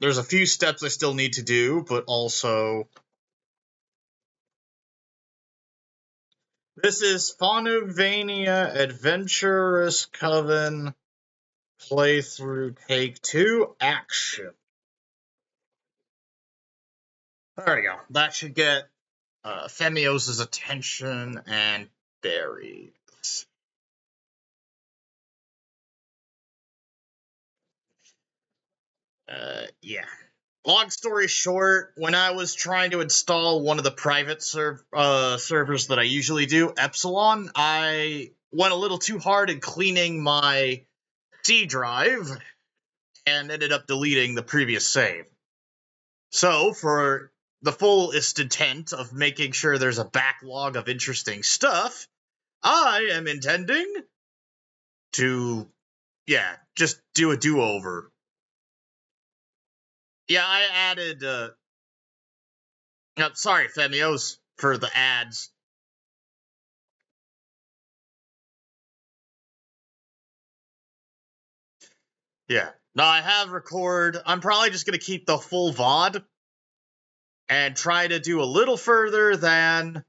there's a few steps I still need to do, but also... This is Fanuvania Adventurous Coven playthrough take 2 action. There we go. That should get Femios' attention and berries. Yeah. Long story short, when I was trying to install one of the private servers that I usually do, Epsilon, I went a little too hard in cleaning my C drive and ended up deleting the previous save. So, for the fullest intent of making sure there's a backlog of interesting stuff, I am intending to, just do a do-over. Yeah, I added, sorry, Femios, for the ads. Yeah. No, I have record. I'm probably just going to keep the full VOD and try to do a little further than...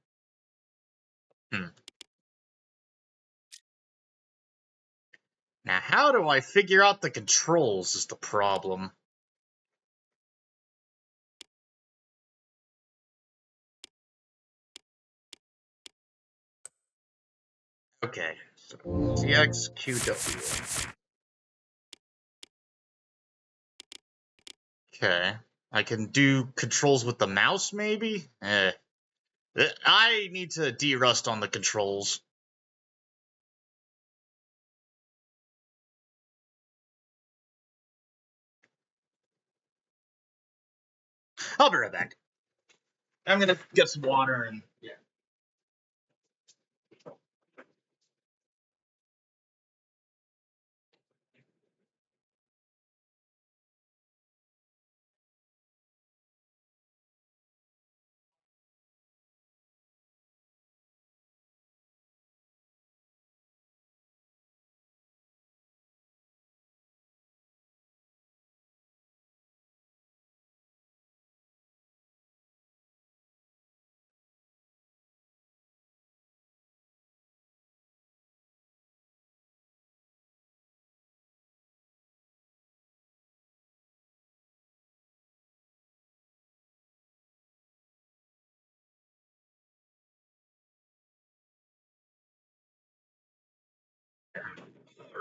Now, how do I figure out the controls is the problem. Okay, so CXQW. Okay, I can do controls with the mouse, maybe? I need to de-rust on the controls. I'll be right back. I'm gonna get some water and... yeah.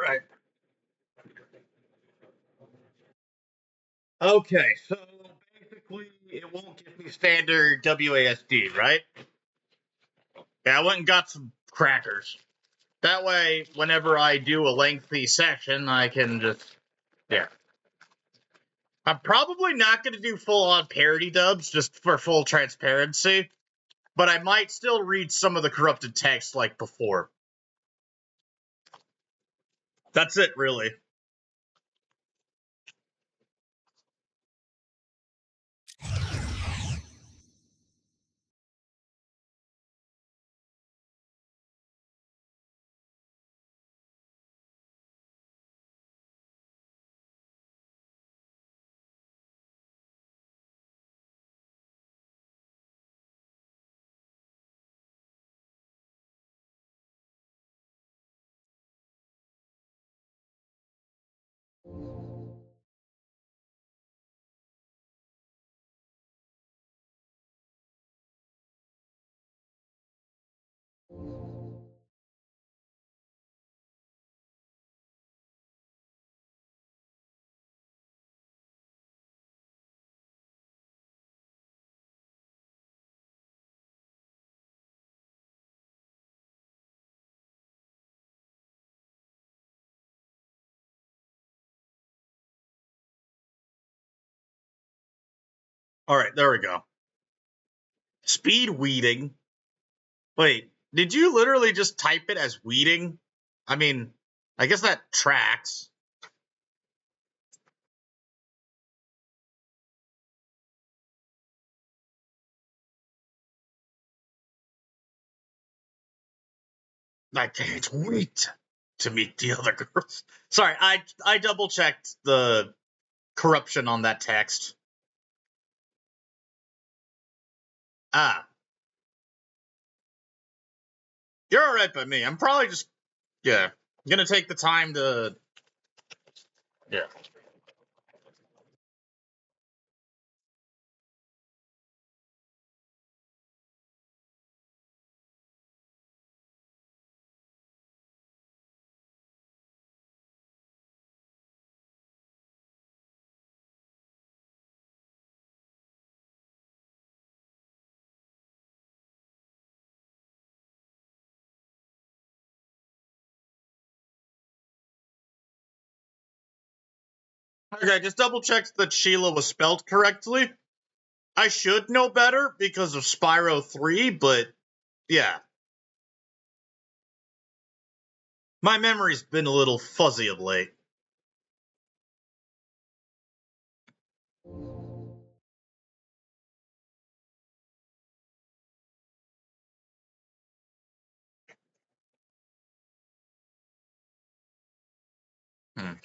Right. Okay, so basically it won't give me standard WASD, right? Yeah, I went and got some crackers. That way, whenever I do a lengthy session, I can just... yeah. I'm probably not going to do full-on parody dubs, just for full transparency, but I might still read some of the corrupted text like before. That's it, really. Alright, there we go. Speed weeding. Wait, did you literally just type it as weeding? I mean, I guess that tracks. I can't wait to meet the other girls. Sorry, I double checked the corruption on that text. Ah. You're alright by me. I'm probably just, yeah, gonna take the time to, yeah. Okay, just double checked that Sheila was spelled correctly. I should know better because of Spyro 3, but yeah. My memory's been a little fuzzy of late.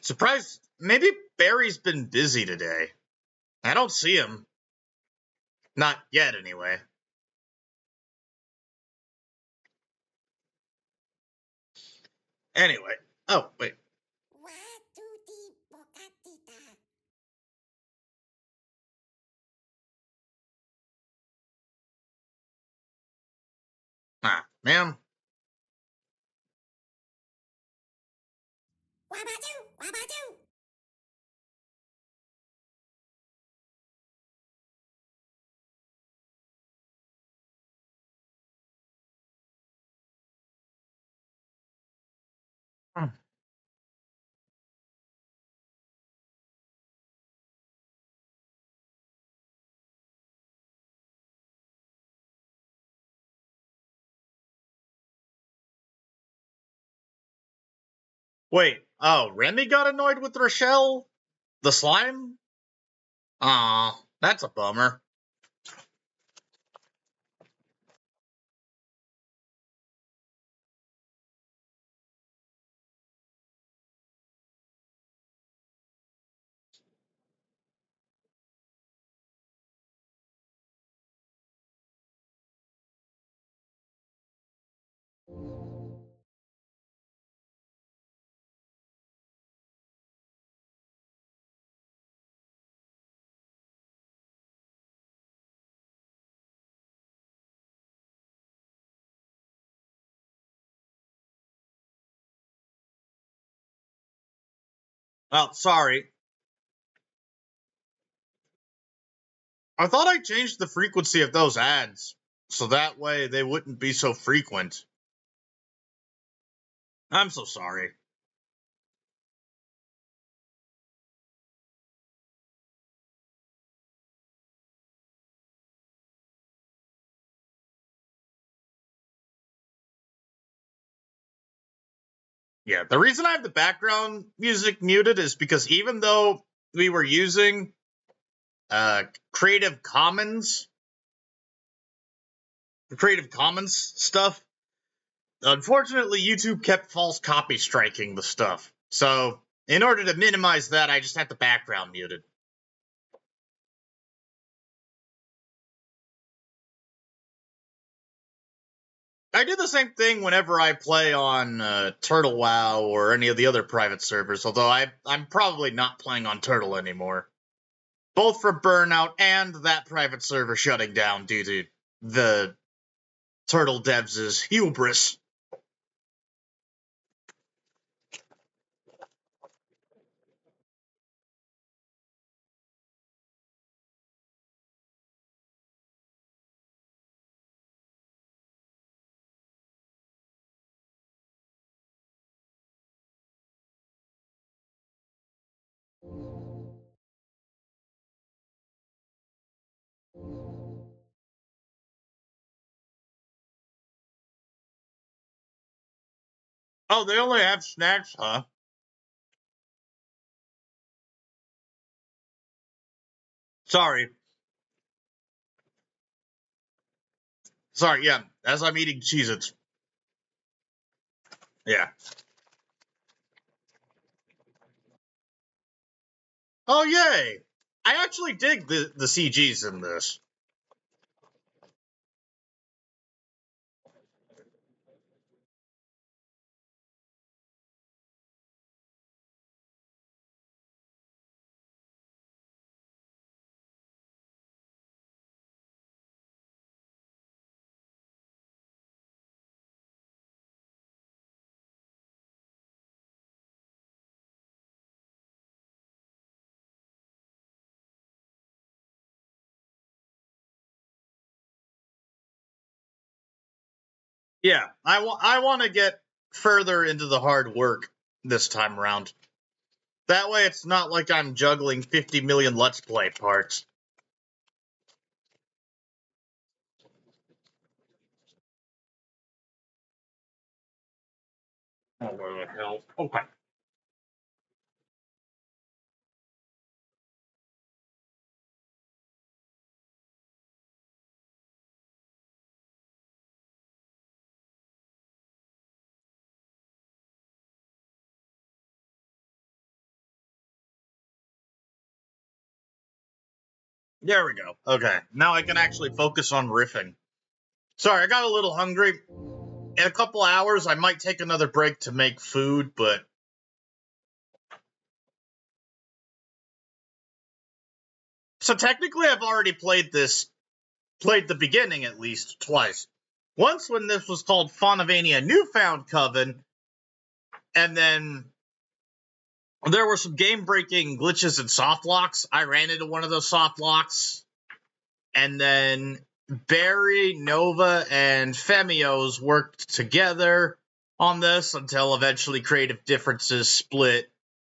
Surprised. Maybe Barry's been busy today. I don't see him. Not yet, anyway. Anyway. Oh, wait. Ah, ma'am. Wait. Oh, Remy got annoyed with Rochelle? The slime? Aw, that's a bummer. Oh, sorry. I thought I changed the frequency of those ads, so that way they wouldn't be so frequent. I'm so sorry. Yeah, the reason I have the background music muted is because even though we were using uh, Creative Commons, Creative Commons stuff, unfortunately YouTube kept false copy striking the stuff. So in order to minimize that, I just had the background muted. I do the same thing whenever I play on Turtle WoW or any of the other private servers, although I'm probably not playing on Turtle anymore. Both for burnout and that private server shutting down due to the Turtle devs' hubris. Oh, they only have snacks, huh? Sorry. Sorry, yeah, as I'm eating Cheez-Its. Yeah. Oh, yay! I actually dig the CGs in this. Yeah, I want to get further into the hard work this time around. That way it's not like I'm juggling 50 million Let's Play parts. Oh, where the hell? Okay. There we go. Okay, now I can actually focus on riffing. Sorry, I got a little hungry. In a couple hours, I might take another break to make food, but... So technically, I've already played the beginning at least twice. Once when this was called Fanuvania Newfound Coven, and then there were some game-breaking glitches and soft locks. I ran into one of those soft locks, and then Barry, Nova, and Femios worked together on this until eventually creative differences split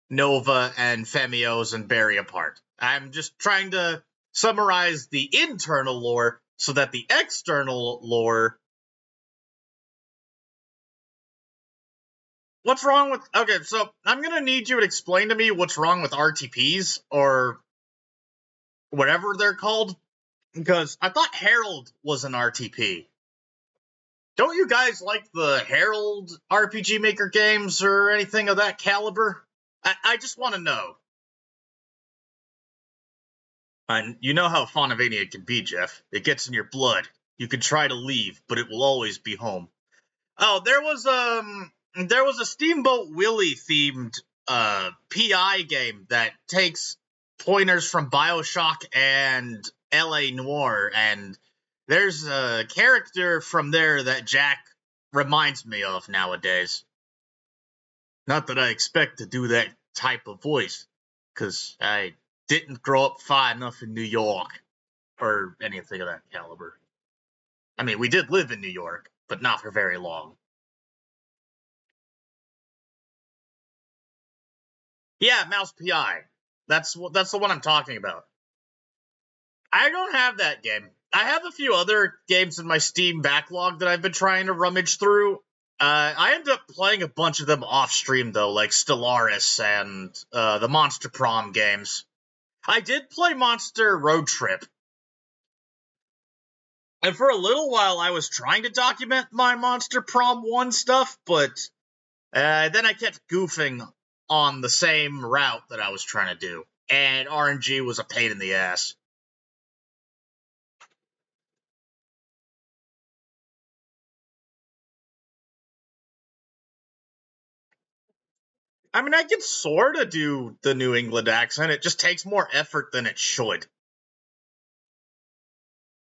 Nova and Femios and Barry apart. I'm just trying to summarize the internal lore so that the external lore... What's wrong with... Okay, so I'm gonna need you to explain to me what's wrong with RTPs, or whatever they're called, because I thought Herald was an RTP. Don't you guys like the Herald RPGMaker games or anything of that caliber? I just want to know. And you know how Fanuvania can be, Jeff. It gets in your blood. You can try to leave, but it will always be home. Oh, there was a Steamboat Willie themed PI game that takes pointers from BioShock and LA Noire, and there's a character from there that Jack reminds me of nowadays. Not that I expect to do that type of voice, because I didn't grow up far enough in New York or anything of that caliber. I mean, we did live in New York, but not for very long. Yeah, Mouse PI. That's the one I'm talking about. I don't have that game. I have a few other games in my Steam backlog that I've been trying to rummage through. I ended up playing a bunch of them off stream though, like Stellaris and the Monster Prom games. I did play Monster Road Trip. And for a little while, I was trying to document my Monster Prom 1 stuff, but then I kept goofing on the same route that I was trying to do. And RNG was a pain in the ass. I mean, I can sort of do the New England accent. It just takes more effort than it should.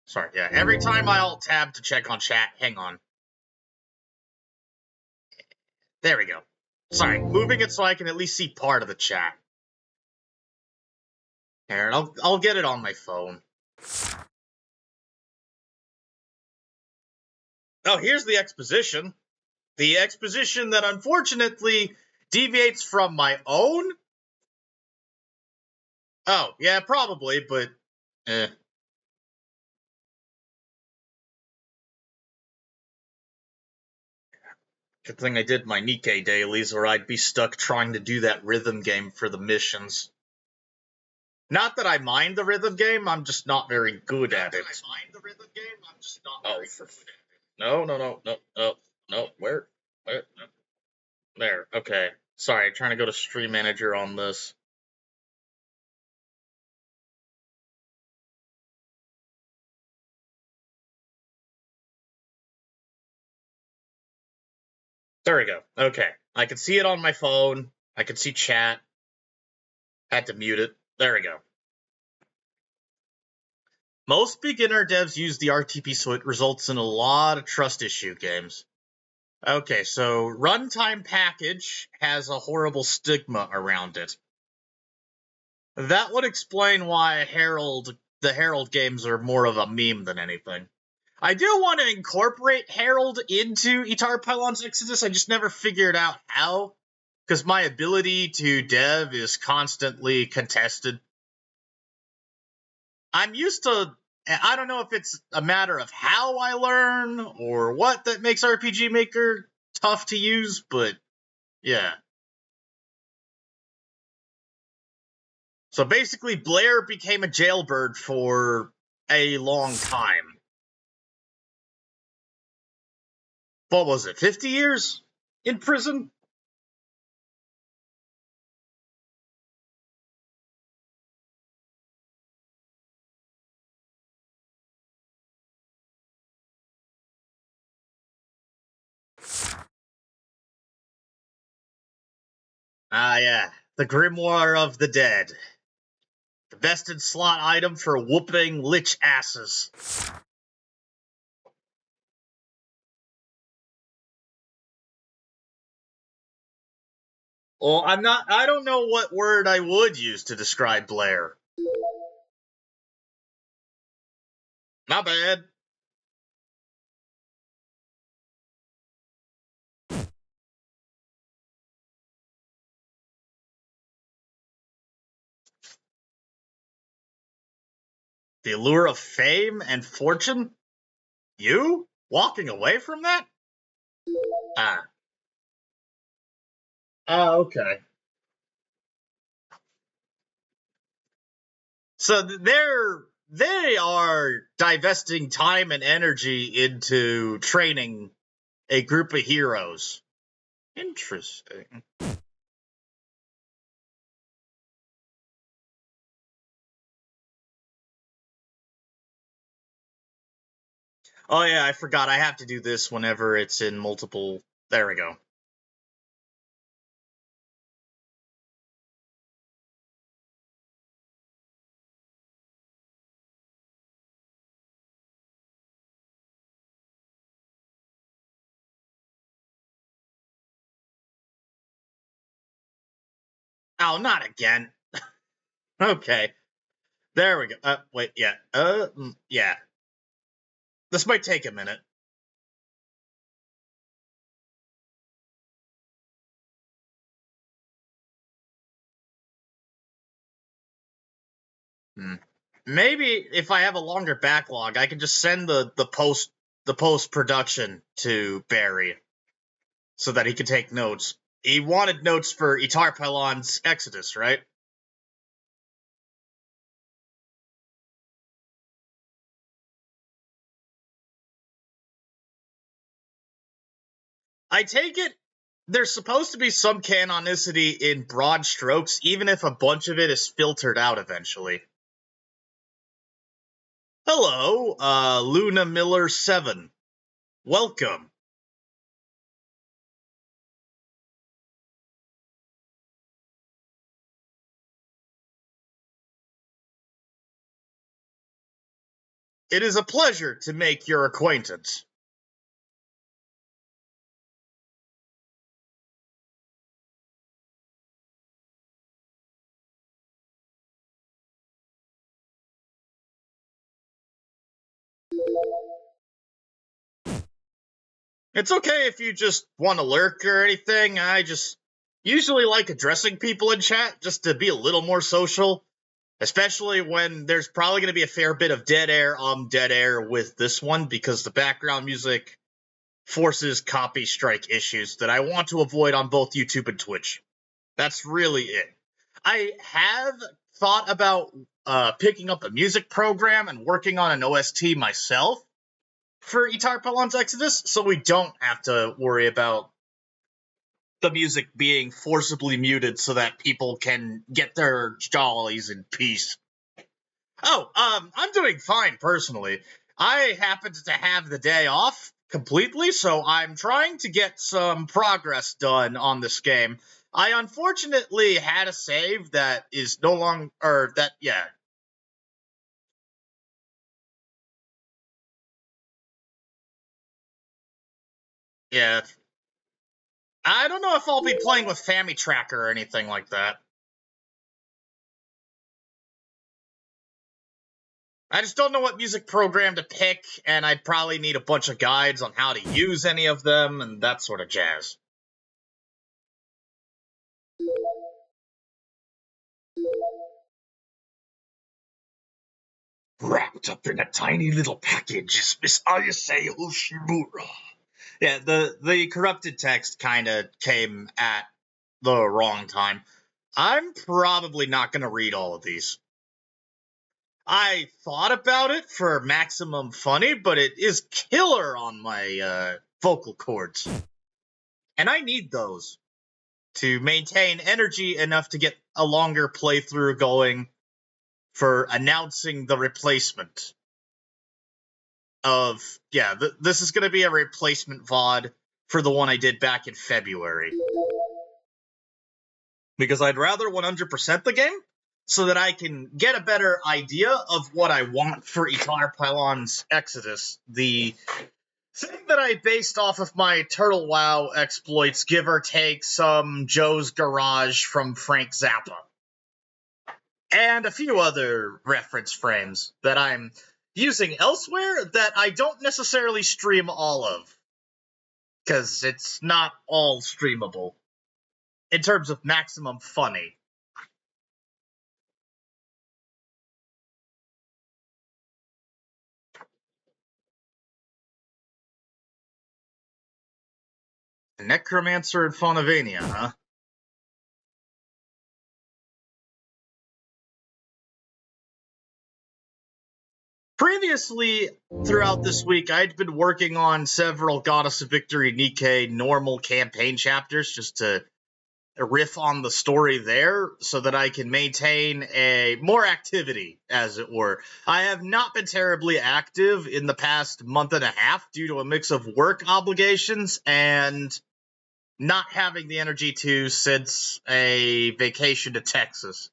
Sorry, yeah. Every time I alt-tab to check on chat, hang on. There we go. Sorry, moving it so I can at least see part of the chat. Here, I'll get it on my phone. Oh, here's the exposition. The exposition that unfortunately deviates from my own? Oh, yeah, probably, but... Good thing I did my Nikkei dailies, or I'd be stuck trying to do that rhythm game for the missions. Not that I mind the rhythm game, I'm just not very good at it. No, no, no, no, no, no, where? No. There, okay. Sorry, trying to go to Stream Manager on this. There we go. Okay. I can see it on my phone. I can see chat. Had to mute it. There we go. Most beginner devs use the RTP, so it results in a lot of trust issue games. Okay, so runtime package has a horrible stigma around it. That would explain why the Herald games are more of a meme than anything. I do want to incorporate Herald into Itar Pylon's Exodus, I just never figured out how, because my ability to dev is constantly contested. I'm used to, I don't know if it's a matter of how I learn or what that makes RPGMaker tough to use, but yeah. So basically, Blair became a jailbird for a long time. What was it, 50 years in prison? Ah, yeah. The Grimoire of the Dead. The vested slot item for whooping lich asses. Well, I don't know what word I would use to describe Blair. Not bad. The allure of fame and fortune? You? Walking away from that? Ah. Ah, okay. So they are divesting time and energy into training a group of heroes. Interesting. Oh yeah, I forgot. I have to do this whenever it's in multiple. There we go. Oh, not again. Okay. There we go. Wait, yeah. Yeah. This might take a minute. Hmm. Maybe if I have a longer backlog, I can just send the post production to Barry so that he can take notes. He wanted notes for Itar Pylon's Exodus, right? I take it there's supposed to be some canonicity in broad strokes, even if a bunch of it is filtered out eventually. Hello, Luna Miller 7. Welcome. It is a pleasure to make your acquaintance. It's okay if you just want to lurk or anything. I just usually like addressing people in chat just to be a little more social, especially when there's probably going to be a fair bit of dead air with this one because the background music forces copy strike issues that I want to avoid on both YouTube and Twitch. That's really it. I have thought about picking up a music program and working on an OST myself for Itar Pylon's Exodus, so we don't have to worry about the music being forcibly muted so that people can get their jollies in peace. Oh, I'm doing fine personally. I happened to have the day off completely, so I'm trying to get some progress done on this game. I unfortunately had a save that is no longer, or that, yeah. Yeah. I don't know if I'll be playing with Family Tracker or anything like that. I just don't know what music program to pick, and I'd probably need a bunch of guides on how to use any of them, and that sort of jazz. Wrapped up in a tiny little package is Miss Ayase Hoshimura. Yeah, the corrupted text kind of came at the wrong time. I'm probably not going to read all of these. I thought about it for maximum funny, but it is killer on my vocal cords. And I need those to maintain energy enough to get a longer playthrough going for announcing the replacement of, yeah, this is going to be a replacement VOD for the one I did back in February. Because I'd rather 100% the game so that I can get a better idea of what I want for Etar Pylon's Exodus, the thing that I based off of my Turtle WoW exploits, give or take some Joe's Garage from Frank Zappa. And a few other reference frames that I'm using elsewhere that I don't necessarily stream all of. Because it's not all streamable. In terms of maximum funny. Necromancer and Fanuvania, huh? Previously, throughout this week, I'd been working on several Goddess of Victory Nikkei normal campaign chapters just to riff on the story there so that I can maintain a more activity, as it were. I have not been terribly active in the past month and a half due to a mix of work obligations and not having the energy to since a vacation to Texas.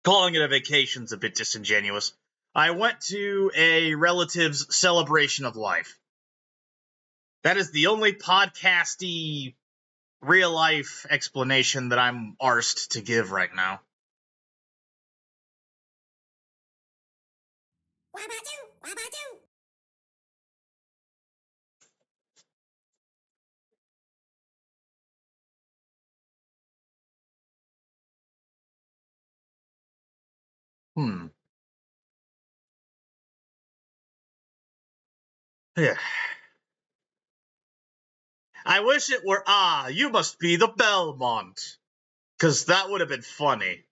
Calling it a vacation's a bit disingenuous. I went to a relative's celebration of life. That is the only podcasty real life explanation that I'm arsed to give right now. Hmm. Yeah. I wish it were, you must be the Belmont. Because that would have been funny.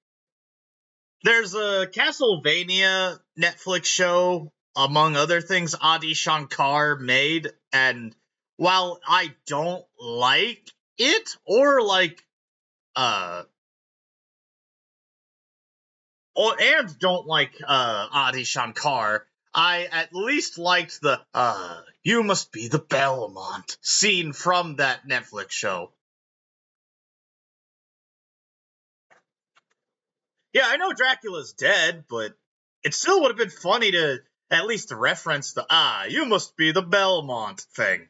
There's a Castlevania Netflix show, among other things, Adi Shankar made, and while I don't like it, or like, and don't like, Adi Shankar, I at least liked the, you must be the Belmont scene from that Netflix show. Yeah, I know Dracula's dead, but it still would have been funny to at least reference the, you must be the Belmont thing.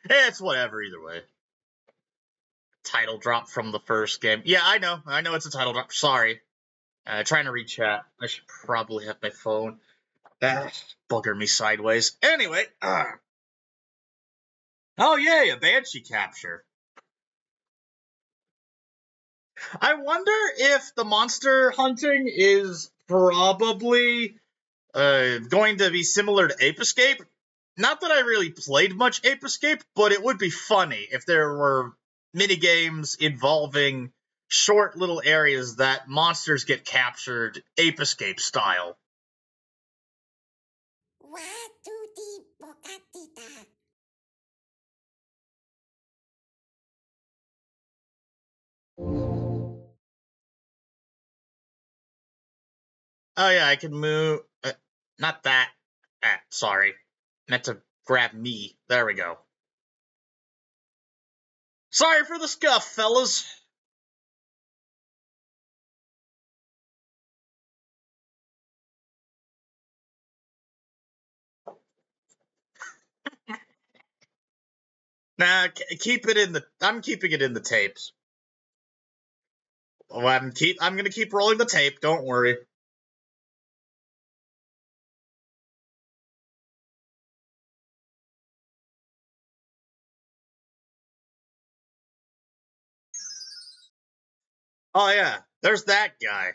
It's whatever either way. Title drop from the first game. Yeah, I know it's a title drop. Sorry. Trying to read chat. I should probably have my phone. Bugger me sideways. Anyway, oh yay, a Banshee capture. I wonder if the monster hunting is probably going to be similar to Ape Escape. Not that I really played much Ape Escape, but it would be funny if there were minigames involving short little areas that monsters get captured Ape Escape style. Oh yeah, I can move. Not that. Sorry. Meant to grab me. There we go. Sorry for the scuff, fellas. Nah, keep it in the. I'm keeping it in the tapes. Oh, I'm gonna keep rolling the tape. Don't worry. Oh yeah, there's that guy.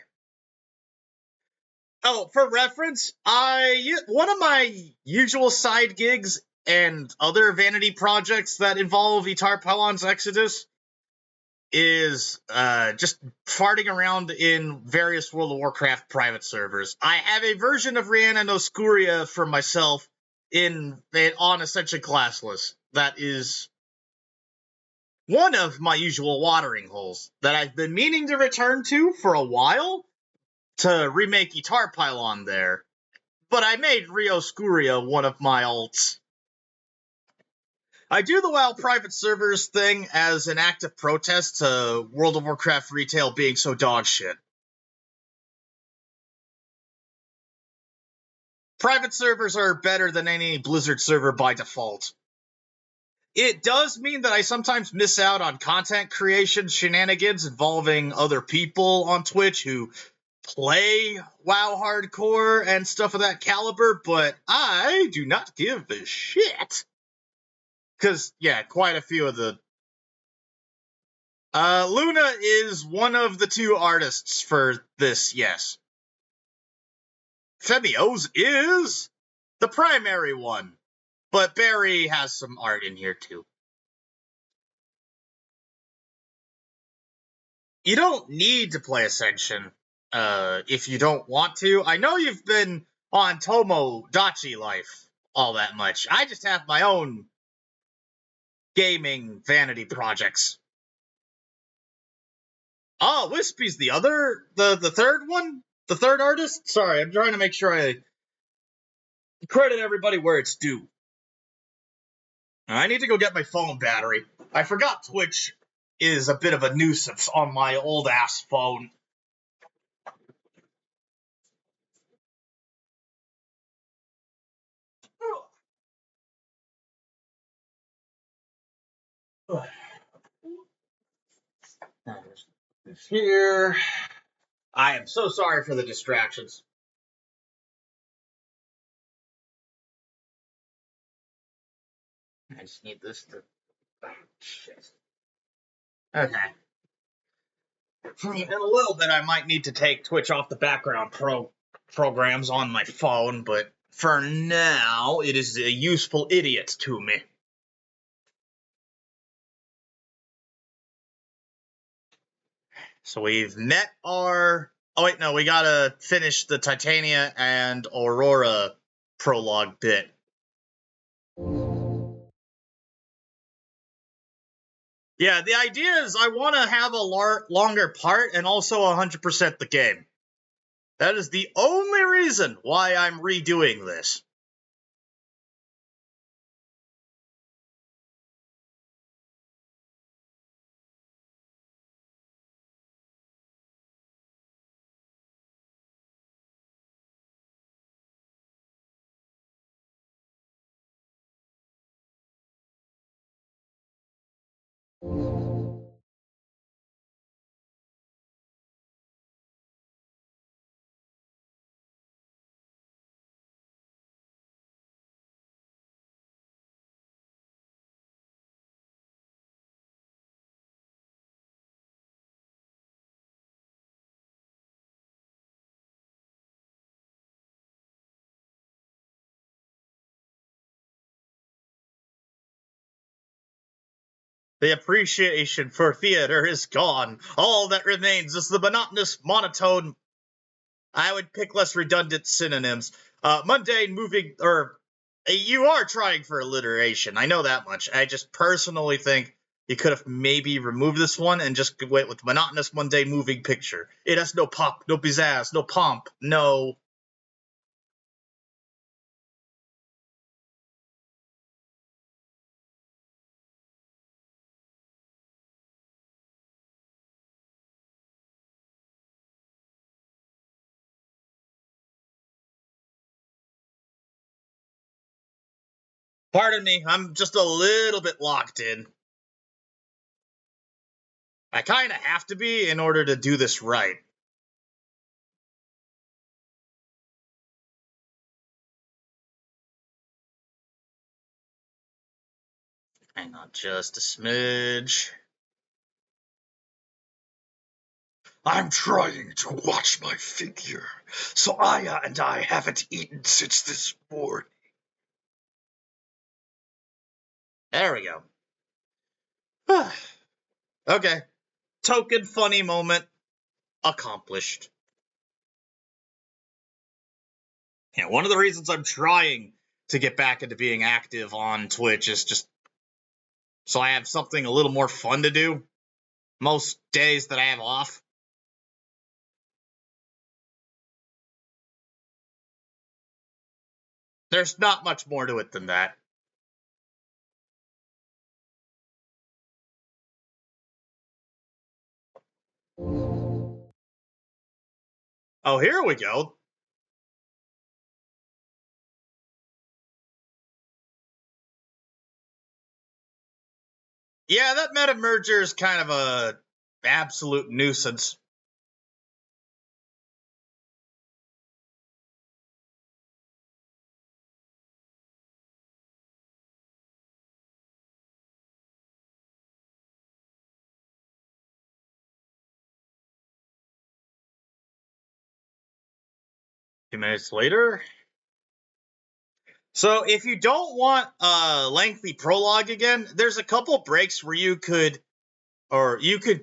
Oh, for reference, one of my usual side gigs and other vanity projects that involve Itar Pylon's Exodus is just farting around in various World of Warcraft private servers. I have a version of Rihanna Noscuria for myself on Ascension classless. That is one of my usual watering holes that I've been meaning to return to for a while to remake Itar Pylon there. But I made Rio Scuria one of my alts. I do the WoW private servers thing as an active protest to World of Warcraft retail being so dog shit. Private servers are better than any Blizzard server by default. It does mean that I sometimes miss out on content creation shenanigans involving other people on Twitch who play WoW hardcore and stuff of that caliber, but I do not give a shit. Because, yeah, quite a few of the... Luna is one of the two artists for this, yes. Femios is the primary one, but Barry has some art in here, too. You don't need to play Ascension if you don't want to. I know you've been on Tomodachi Life all that much. I just have my own gaming vanity projects. Oh, Wispy's the third one? The third artist? Sorry, I'm trying to make sure I credit everybody where it's due. I need to go get my phone battery. I forgot Twitch is a bit of a nuisance on my old-ass phone. Here. I am so sorry for the distractions. I just need this to... Oh, shit. Okay. In a little bit, I might need to take Twitch off the background programs on my phone, but for now, it is a useful idiot to me. So we've met our... Oh, wait, no, we gotta finish the Titania and Aurora prologue bit. Yeah, the idea is I want to have a longer part and also 100% the game. That is the only reason why I'm redoing this. The appreciation for theater is gone. All that remains is the monotonous monotone. I would pick less redundant synonyms. Mundane, moving, or you are trying for alliteration. I know that much. I just personally think You could have maybe removed this one and just went with monotonous, mundane, moving picture. It has no pop, no pizzazz, no pomp, no... Pardon me, I'm just a little bit locked in. I kinda have to be in order to do this right. Hang on just a smidge. I'm trying to watch my figure, so Aya and I haven't eaten since this morning. There we go. Okay. Token funny moment accomplished. Yeah, one of the reasons I'm trying to get back into being active on Twitch is just so I have something a little more fun to do most days that I have off. There's not much more to it than that. Oh, here we go. Yeah, that meta merger is kind of a absolute nuisance. A few minutes later. So if you don't want a lengthy prologue again, there's a couple breaks where you could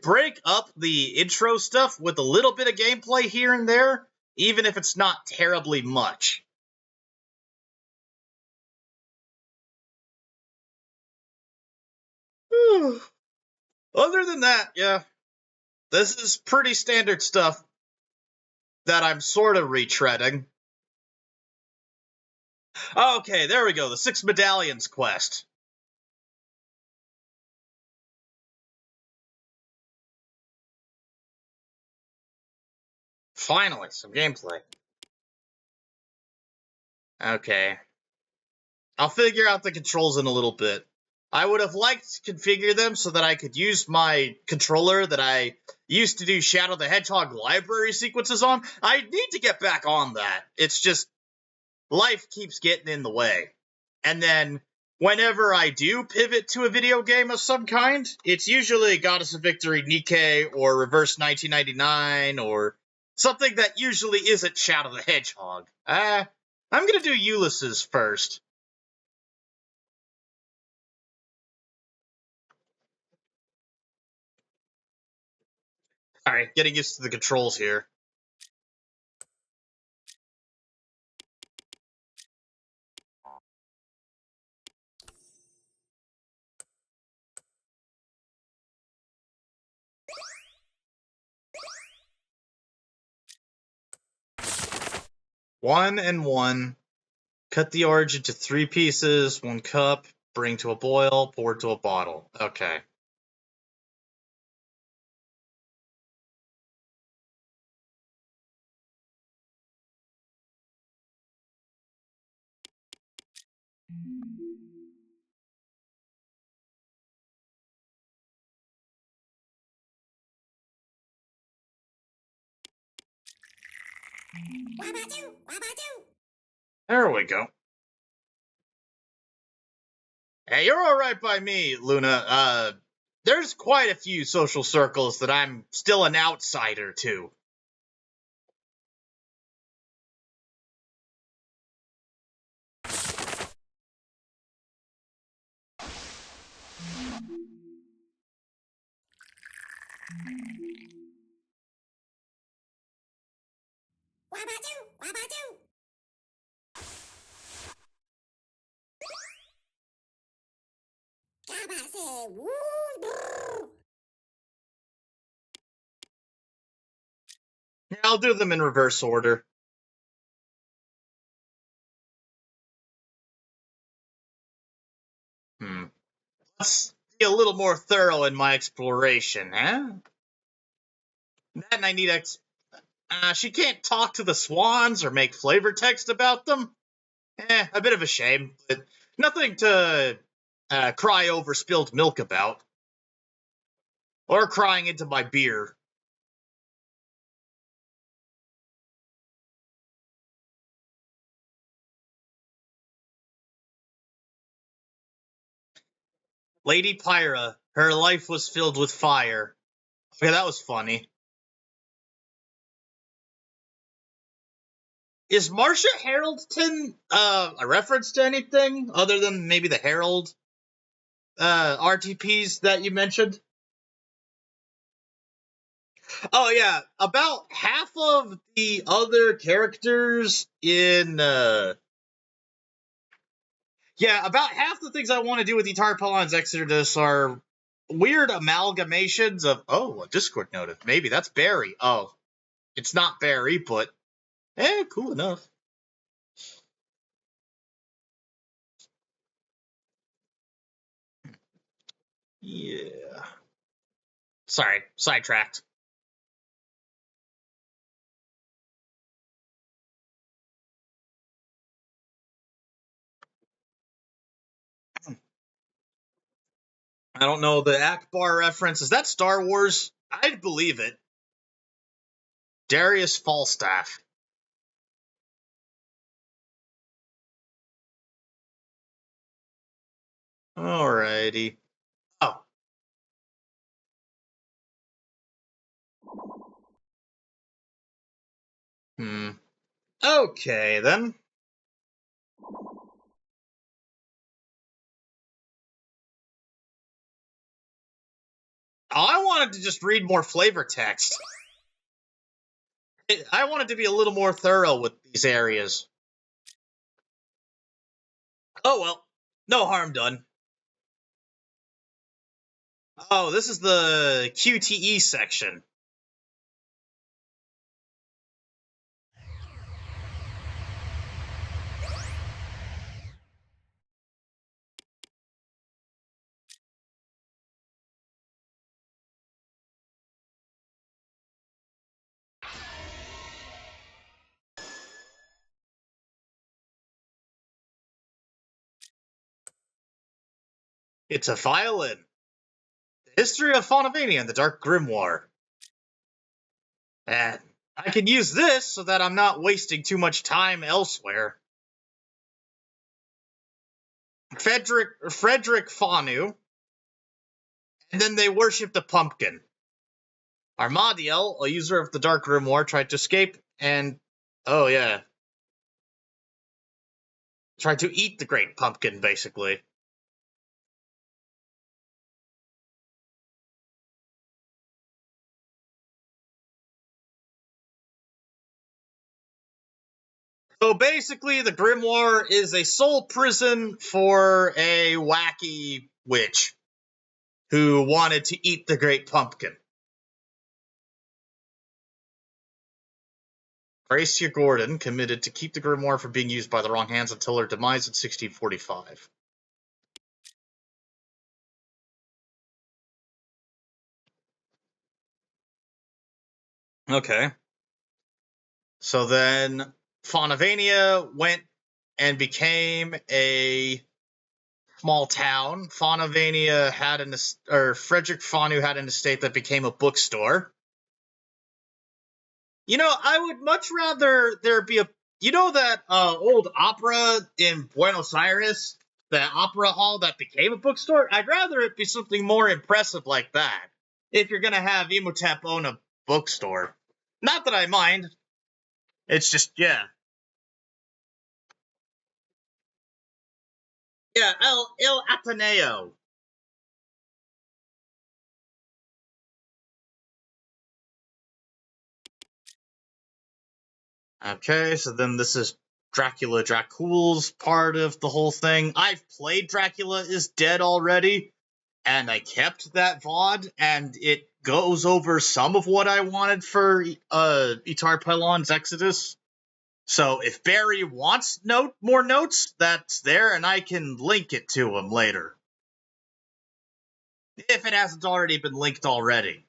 break up the intro stuff with a little bit of gameplay here and there, even if it's not terribly much. Other than that, yeah, this is pretty standard stuff that I'm sort of retreading. Okay, there we go, the 6 Medallions quest. Finally, some gameplay. Okay. I'll figure out the controls in a little bit. I would have liked to configure them so that I could use my controller that I used to do Shadow the Hedgehog library sequences on. I need to get back on that. It's just, life keeps getting in the way. And then, whenever I do pivot to a video game of some kind, it's usually Goddess of Victory Nikke or Reverse 1999 or something that usually isn't Shadow the Hedgehog. I'm gonna do Ulysses first. Alright, getting used to the controls here. One and one. Cut the orange into 3 pieces, 1 cup, bring to a boil, pour to a bottle. Okay. There we go. Hey, you're alright by me, Luna. There's quite a few social circles that I'm still an outsider to. Yeah, I'll do them in reverse order. Let's be a little more thorough in my exploration, huh? That I need she can't talk to the swans or make flavor text about them. A bit of a shame, but nothing to cry over spilled milk about. Or crying into my beer. Lady Pyra, her life was filled with fire. Okay, that was funny. Is Marcia Haraldton a reference to anything other than maybe the Herald RTPs that you mentioned? Oh yeah, about half of the other characters in about half the things I want to do with the Tarpaulins Exodus are weird amalgamations of a Discord note. Maybe that's Barry. Oh, it's not Barry, but cool enough. Yeah. Sorry, sidetracked. I don't know the Akbar reference. Is that Star Wars? I'd believe it. Darius Falstaff. Alrighty. Oh. Okay, then. I wanted to just read more flavor text. I wanted to be a little more thorough with these areas. Oh well, no harm done. Oh, this is the QTE section. It's a violin. The history of Fanuvania and the Dark Grimoire. And I can use this so that I'm not wasting too much time elsewhere. Frederick Fanu, and then they worshipped a pumpkin. Armadiel, a user of the Dark Grimoire, tried to escape and, tried to eat the Great Pumpkin, basically. So basically, the Grimoire is a soul prison for a wacky witch who wanted to eat the Great Pumpkin. Gracia Gordon committed to keep the Grimoire from being used by the wrong hands until her demise in 1645. Okay. So then Fanuvania went and became a small town. Fanuvania had Frederick Fanu had an estate that became a bookstore. I would much rather there be that old opera in Buenos Aires, the opera hall that became a bookstore? I'd rather it be something more impressive like that. If you're gonna have Imhotep own a bookstore. Not that I mind. It's just, yeah. Yeah, El Ateneo. Okay, so then this is Dracula Dracule's part of the whole thing. I've played Dracula is Dead already, and I kept that VOD, and it goes over some of what I wanted for Itar Pylon's Exodus. So if Barry wants more notes, that's there, and I can link it to him later. If it hasn't already been linked already.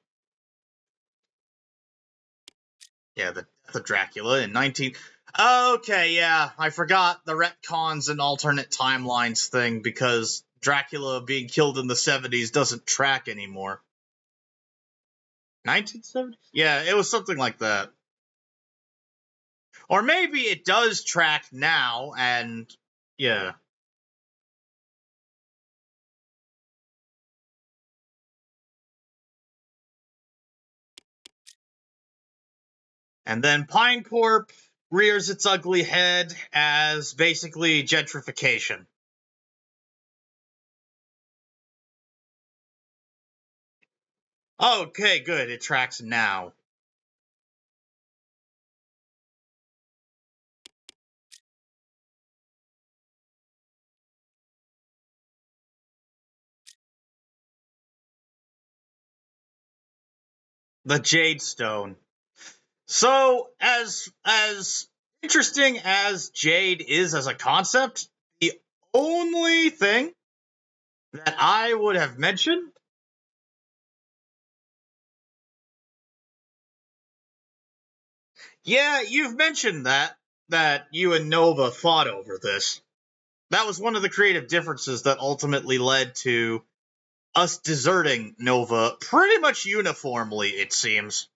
Yeah, the death of Dracula in 19... Okay, yeah, I forgot the retcons and alternate timelines thing, because Dracula being killed in the 70s doesn't track anymore. 1970s? Yeah, it was something like that. Or maybe it does track now, and... yeah. And then Pine Corp rears its ugly head as basically gentrification. Okay, good. It tracks now. The Jade Stone. So, as interesting as Jade is as a concept, the only thing that I would have mentioned... Yeah, you've mentioned that you and Nova fought over this. That was one of the creative differences that ultimately led to us deserting Nova pretty much uniformly, it seems.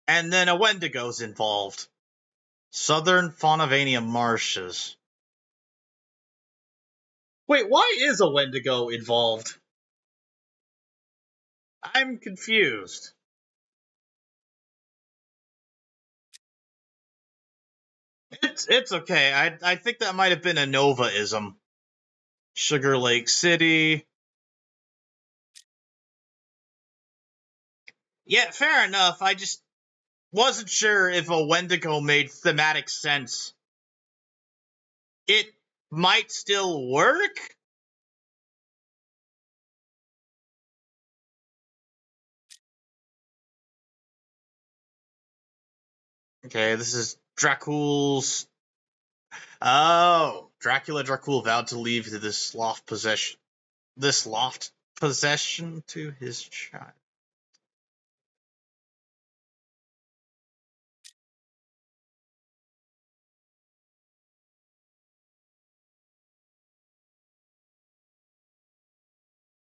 And then a Wendigo's involved. Southern Fanuvania marshes. Wait, why is a Wendigo involved? I'm confused. It's okay. I think that might have been a Nova-ism. Sugar Lake City. Yeah, fair enough. I just wasn't sure if a Wendigo made thematic sense. It might still work. Okay, this is Dracul's... Oh, Dracul vowed to leave this loft possession to his child.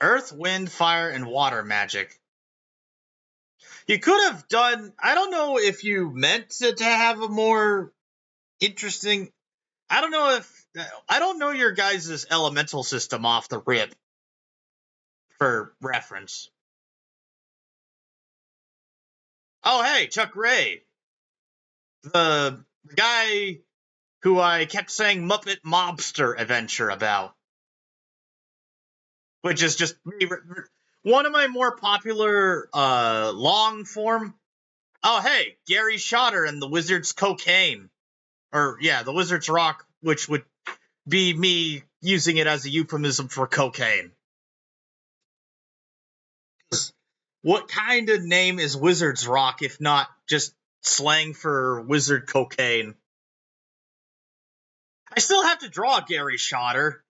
Earth, wind, fire, and water magic. You could have done... I don't know if you meant to have a more interesting... I don't know if... I don't know your guys' elemental system off the rip, for reference. Oh, hey, Chuck Ray. The guy who I kept saying Muppet Mobster Adventure about. Which is just one of my more popular long form. Oh, hey, Gary Shotter and the Wizard's Cocaine. Or, yeah, the Wizard's Rock, which would be me using it as a euphemism for cocaine. What kind of name is Wizard's Rock if not just slang for wizard cocaine? I still have to draw Gary Shotter.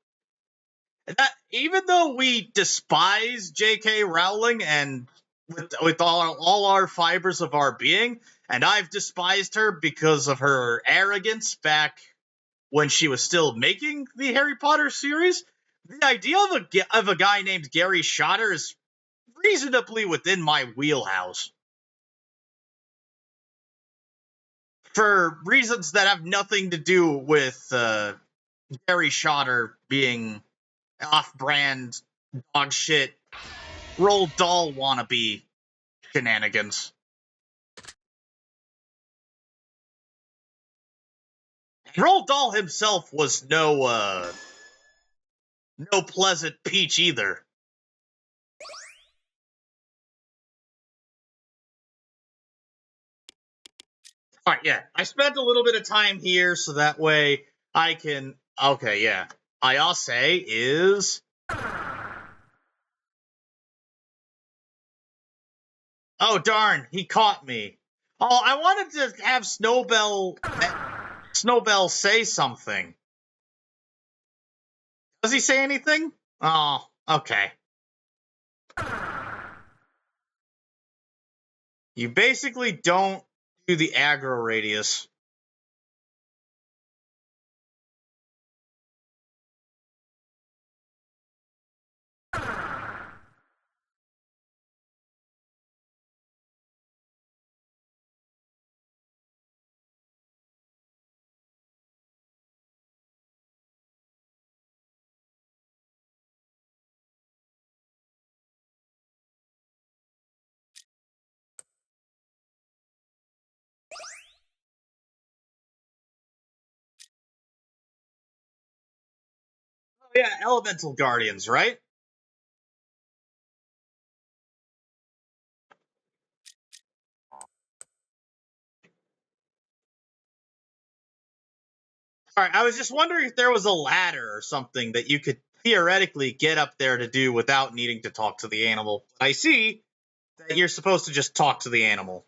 That, even though we despise J.K. Rowling and with all our fibers of our being, and I've despised her because of her arrogance back when she was still making the Harry Potter series, the idea of a guy named Gary Shotter is reasonably within my wheelhouse. For reasons that have nothing to do with Gary Shotter being off-brand dog shit Roald Dahl wannabe shenanigans. Roald Dahl himself was no no pleasant peach either. Alright, yeah. I spent a little bit of time here so that way I can... Okay, yeah. Ayase is... Oh, darn. He caught me. Oh, I wanted to have Snowbell say something. Does he say anything? Oh, okay. You basically don't do the aggro radius. Oh, yeah, Elemental Guardians, right? Alright, I was just wondering if there was a ladder or something that you could theoretically get up there to do without needing to talk to the animal. I see that you're supposed to just talk to the animal.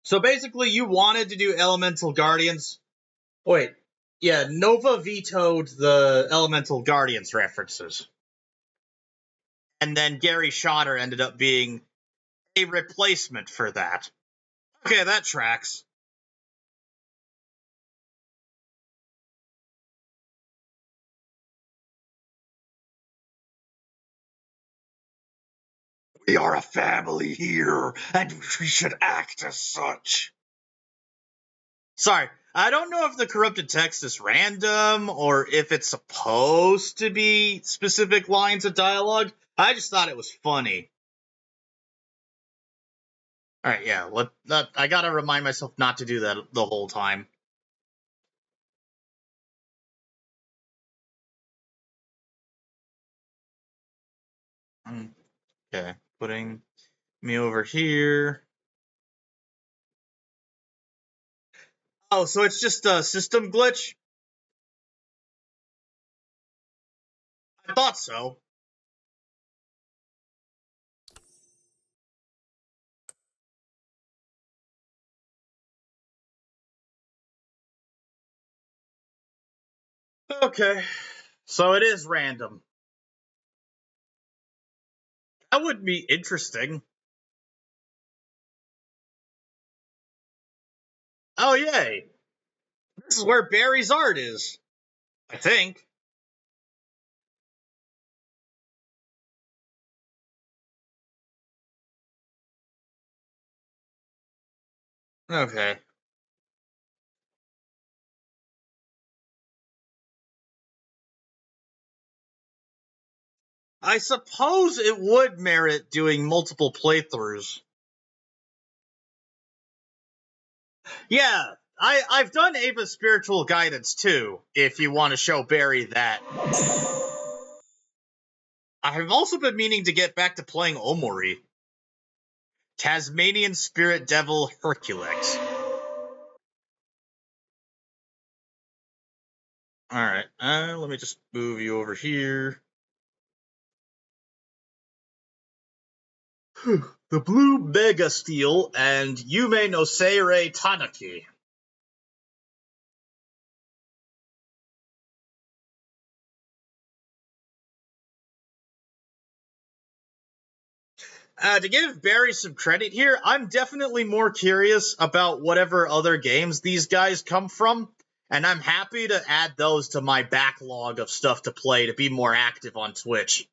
So basically, you wanted to do Elemental Guardians. Wait, yeah, Nova vetoed the Elemental Guardians references. And then Gary Schotter ended up being a replacement for that. Okay, that tracks. We are a family here, and we should act as such. Sorry, I don't know if the corrupted text is random or if it's supposed to be specific lines of dialogue. I just thought it was funny. Alright, yeah, I gotta remind myself not to do that the whole time. Okay, putting me over here. Oh, so it's just a system glitch? I thought so. Okay, so it is random. That would be interesting. Oh, yay. This is where Barry's art is. I think. Okay. I suppose it would merit doing multiple playthroughs. Yeah, I've done Ava's Spiritual Guidance too, if you want to show Barry that. I've also been meaning to get back to playing Omori. Tasmanian Spirit Devil Herculex. Alright, let me just move you over here. The Blue Mega Steel and Yume no Seirei Tanaki. To give Barry some credit here, I'm definitely more curious about whatever other games these guys come from, and I'm happy to add those to my backlog of stuff to play to be more active on Twitch.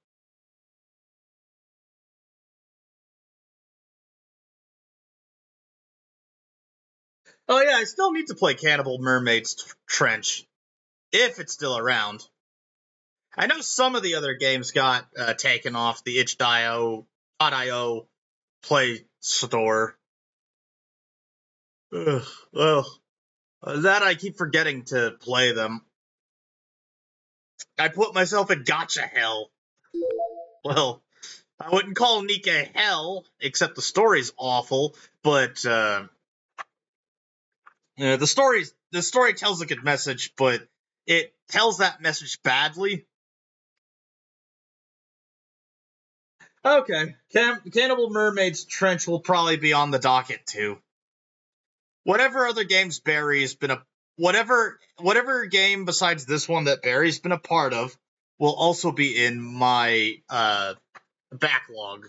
Oh yeah, I still need to play Cannibal Mermaid's Trench, if it's still around. I know some of the other games got taken off the itch.io Play Store. Ugh, well, that I keep forgetting to play them. I put myself in gotcha hell. Well, I wouldn't call Nika hell, except the story's awful, but the story tells a good message, but it tells that message badly. Okay, Cannibal Mermaid's Trench will probably be on the docket too. Whatever other games Barry's been whatever game besides this one that Barry's been a part of will also be in my backlog.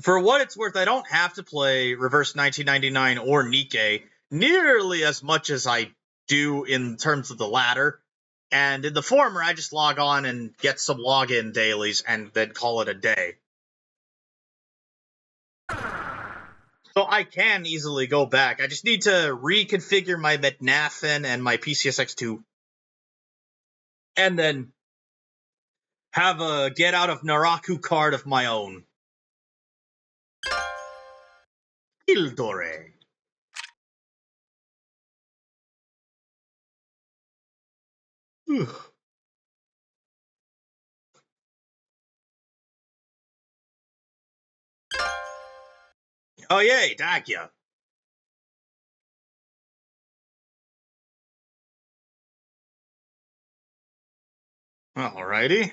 For what it's worth, I don't have to play Reverse 1999 or Nikke nearly as much as I do in terms of the latter. And in the former, I just log on and get some login dailies and then call it a day. So I can easily go back. I just need to reconfigure my Metnafin and my PCSX2. And then have a get out of Naraku card of my own. Ildore. Oh yay, Dagya. Alrighty.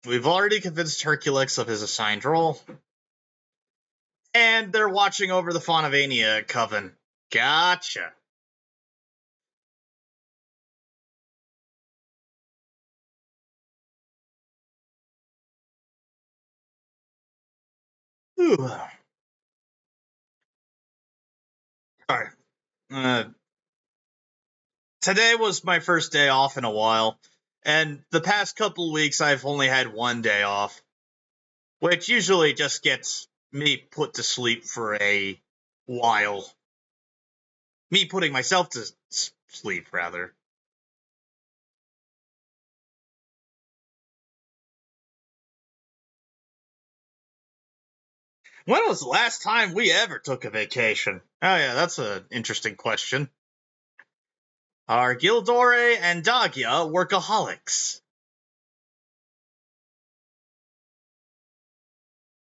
We've already convinced Herculex of his assigned role. And they're watching over the Fanuvania Coven. Gotcha. Ooh. Sorry. Today was my first day off in a while, and the past couple weeks I've only had one day off, which usually just gets me put to sleep for a while. Me putting myself to sleep, rather. When was the last time we ever took a vacation? Oh yeah, that's an interesting question. Are Gildore and Dagya workaholics?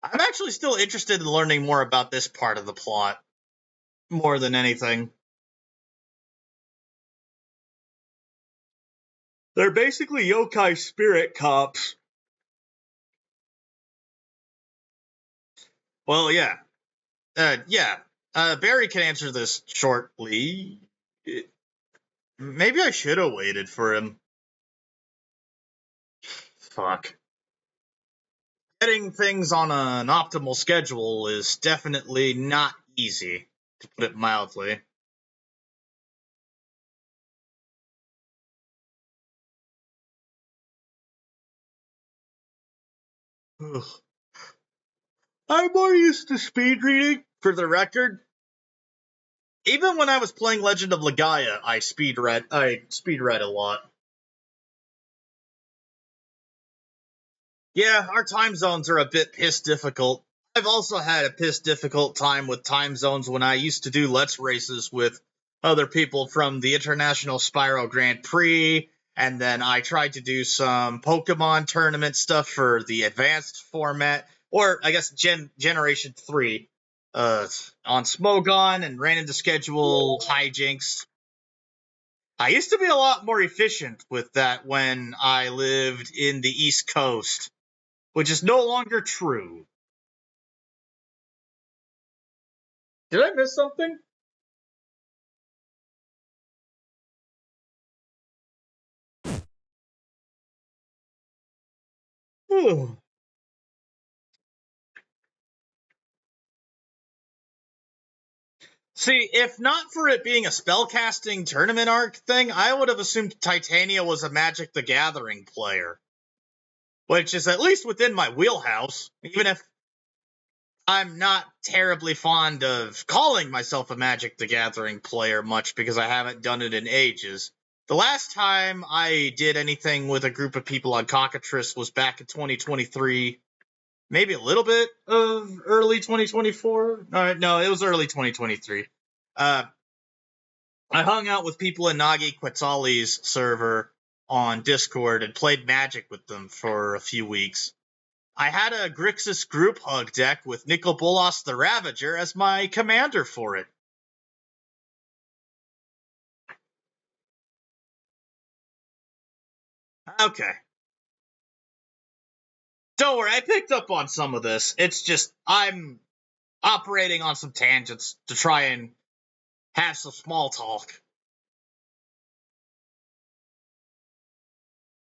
I'm actually still interested in learning more about this part of the plot. More than anything. They're basically yokai spirit cops. Well, yeah. Barry can answer this shortly. Maybe I should have waited for him. Fuck. Getting things on an optimal schedule is definitely not easy, to put it mildly. Ugh. I'm more used to speed reading, for the record. Even when I was playing Legend of Legaia, I speed read a lot. Yeah, our time zones are a bit piss difficult. I've also had a piss difficult time with time zones when I used to do Let's Races with other people from the International Spyro Grand Prix, and then I tried to do some Pokemon tournament stuff for the advanced format, or I guess Generation 3, on Smogon, and ran into schedule hijinks. I used to be a lot more efficient with that when I lived in the East Coast, which is no longer true. Did I miss something? See, if not for it being a spellcasting tournament arc thing, I would have assumed Titania was a Magic the Gathering player. Which is at least within my wheelhouse, even if I'm not terribly fond of calling myself a Magic the Gathering player much because I haven't done it in ages. The last time I did anything with a group of people on Cockatrice was back in 2023. Maybe a little bit of early 2024. No, it was early 2023. I hung out with people in Nagi Quetzali's server on Discord and played Magic with them for a few weeks. I had a Grixis group hug deck with Nicol Bolas the Ravager as my commander for it. Okay. Don't worry, I picked up on some of this. It's just, I'm operating on some tangents to try and have some small talk.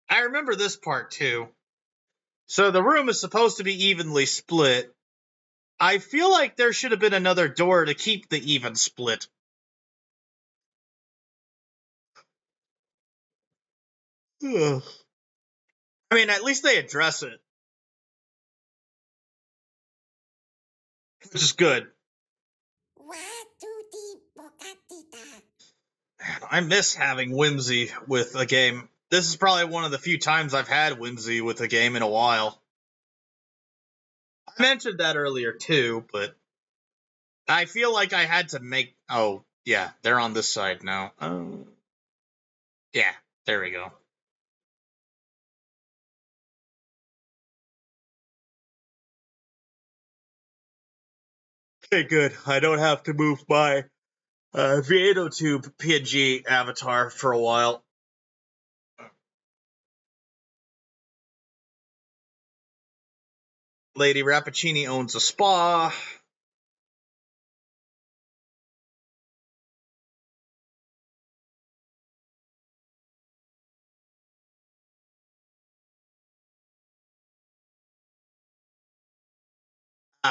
I remember this part too. So the room is supposed to be evenly split. I feel like there should have been another door to keep the even split. Ugh. I mean, at least they address it, which is good. Man, I miss having whimsy with a game. This is probably one of the few times I've had whimsy with a game in a while. I mentioned that earlier too, but I feel like I had to make. Oh, yeah, they're on this side now. Oh, yeah, there we go. Okay, good. I don't have to move my Viatotube PNG avatar for a while. Lady Rappaccini owns a spa.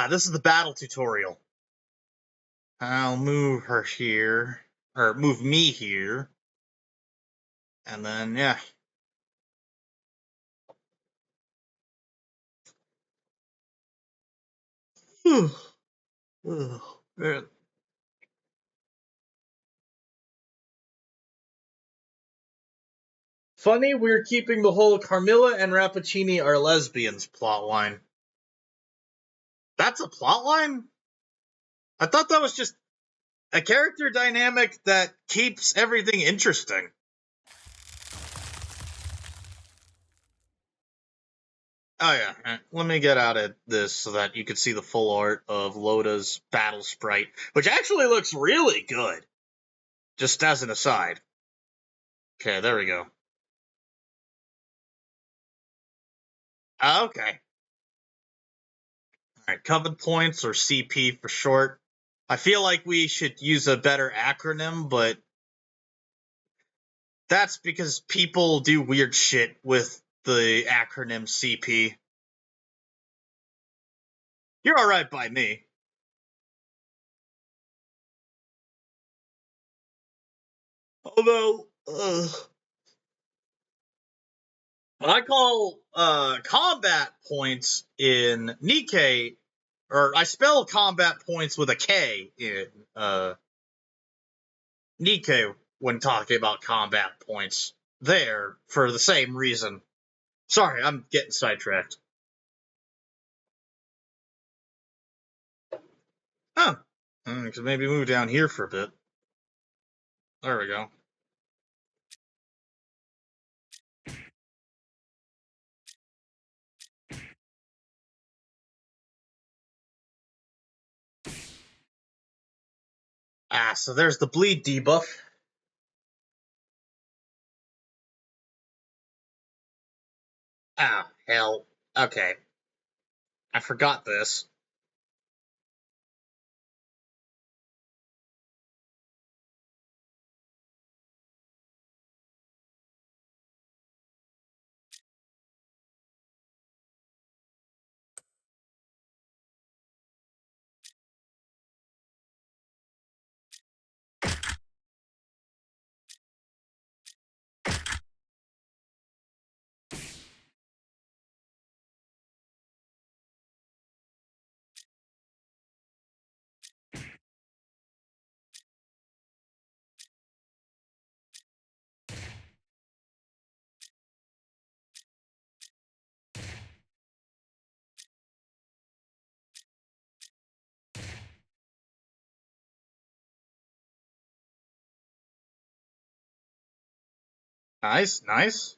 This is the battle tutorial. I'll move her here, or move me here, and then, yeah. Funny, we're keeping the whole Carmilla and Rappaccini are lesbians plotline. That's a plotline? I thought that was just a character dynamic that keeps everything interesting. Oh yeah, let me get out of this so that you can see the full art of Loda's battle sprite, which actually looks really good. Just as an aside. Okay, there we go. Okay. Alright, Coven points, or CP for short. I feel like we should use a better acronym, but that's because people do weird shit with the acronym CP. You're alright by me. Although, I call combat points in Nikkei, or I spell combat points with a K in Nikkei when talking about combat points there for the same reason. Sorry, I'm getting sidetracked. Huh. Could maybe move down here for a bit. There we go. So there's the bleed debuff. Oh, hell. Okay. I forgot this. Nice, nice.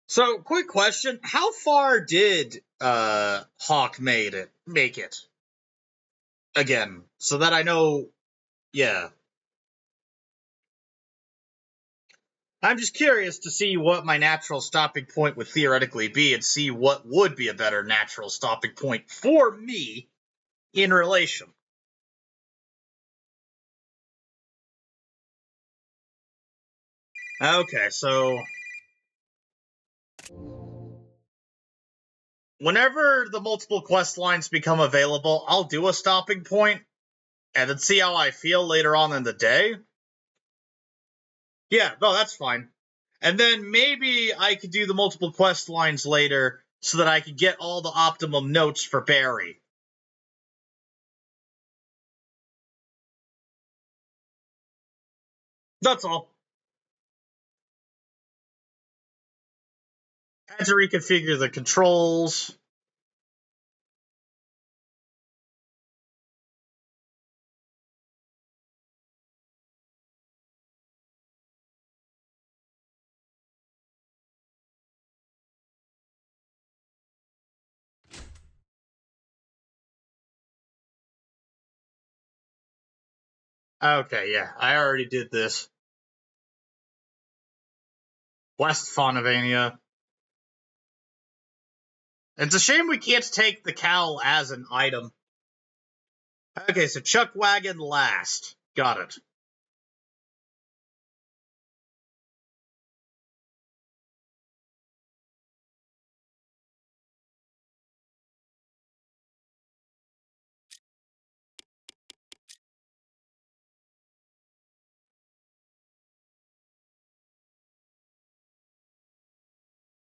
So, quick question: how far did Hawk make it again? So that I know. Yeah, I'm just curious to see what my natural stopping point would theoretically be, and see what would be a better natural stopping point for me in relation. Okay, so whenever the multiple quest lines become available, I'll do a stopping point and then see how I feel later on in the day. Yeah, no, that's fine. And then maybe I could do the multiple quest lines later so that I could get all the optimum notes for Barry. That's all. Had to reconfigure the controls. Okay, yeah, I already did this. West Fanuvania. It's a shame we can't take the cowl as an item. Okay, so Chuck Wagon last. Got it.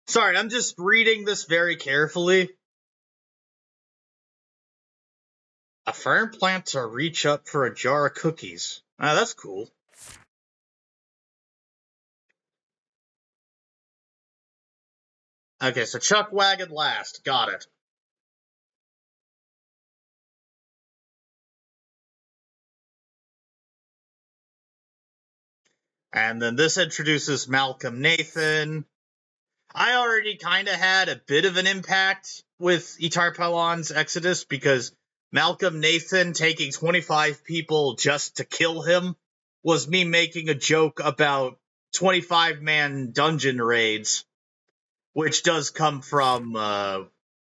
Sorry, I'm just reading this very carefully. A fern plant to reach up for a jar of cookies. Ah, that's cool. Okay, so Chuck Wagon last. Got it. And then this introduces Malcolm Nathan. I already kind of had a bit of an impact with Itar Pelon's Exodus because Malcolm Nathan taking 25 people just to kill him was me making a joke about 25-man dungeon raids, which does come from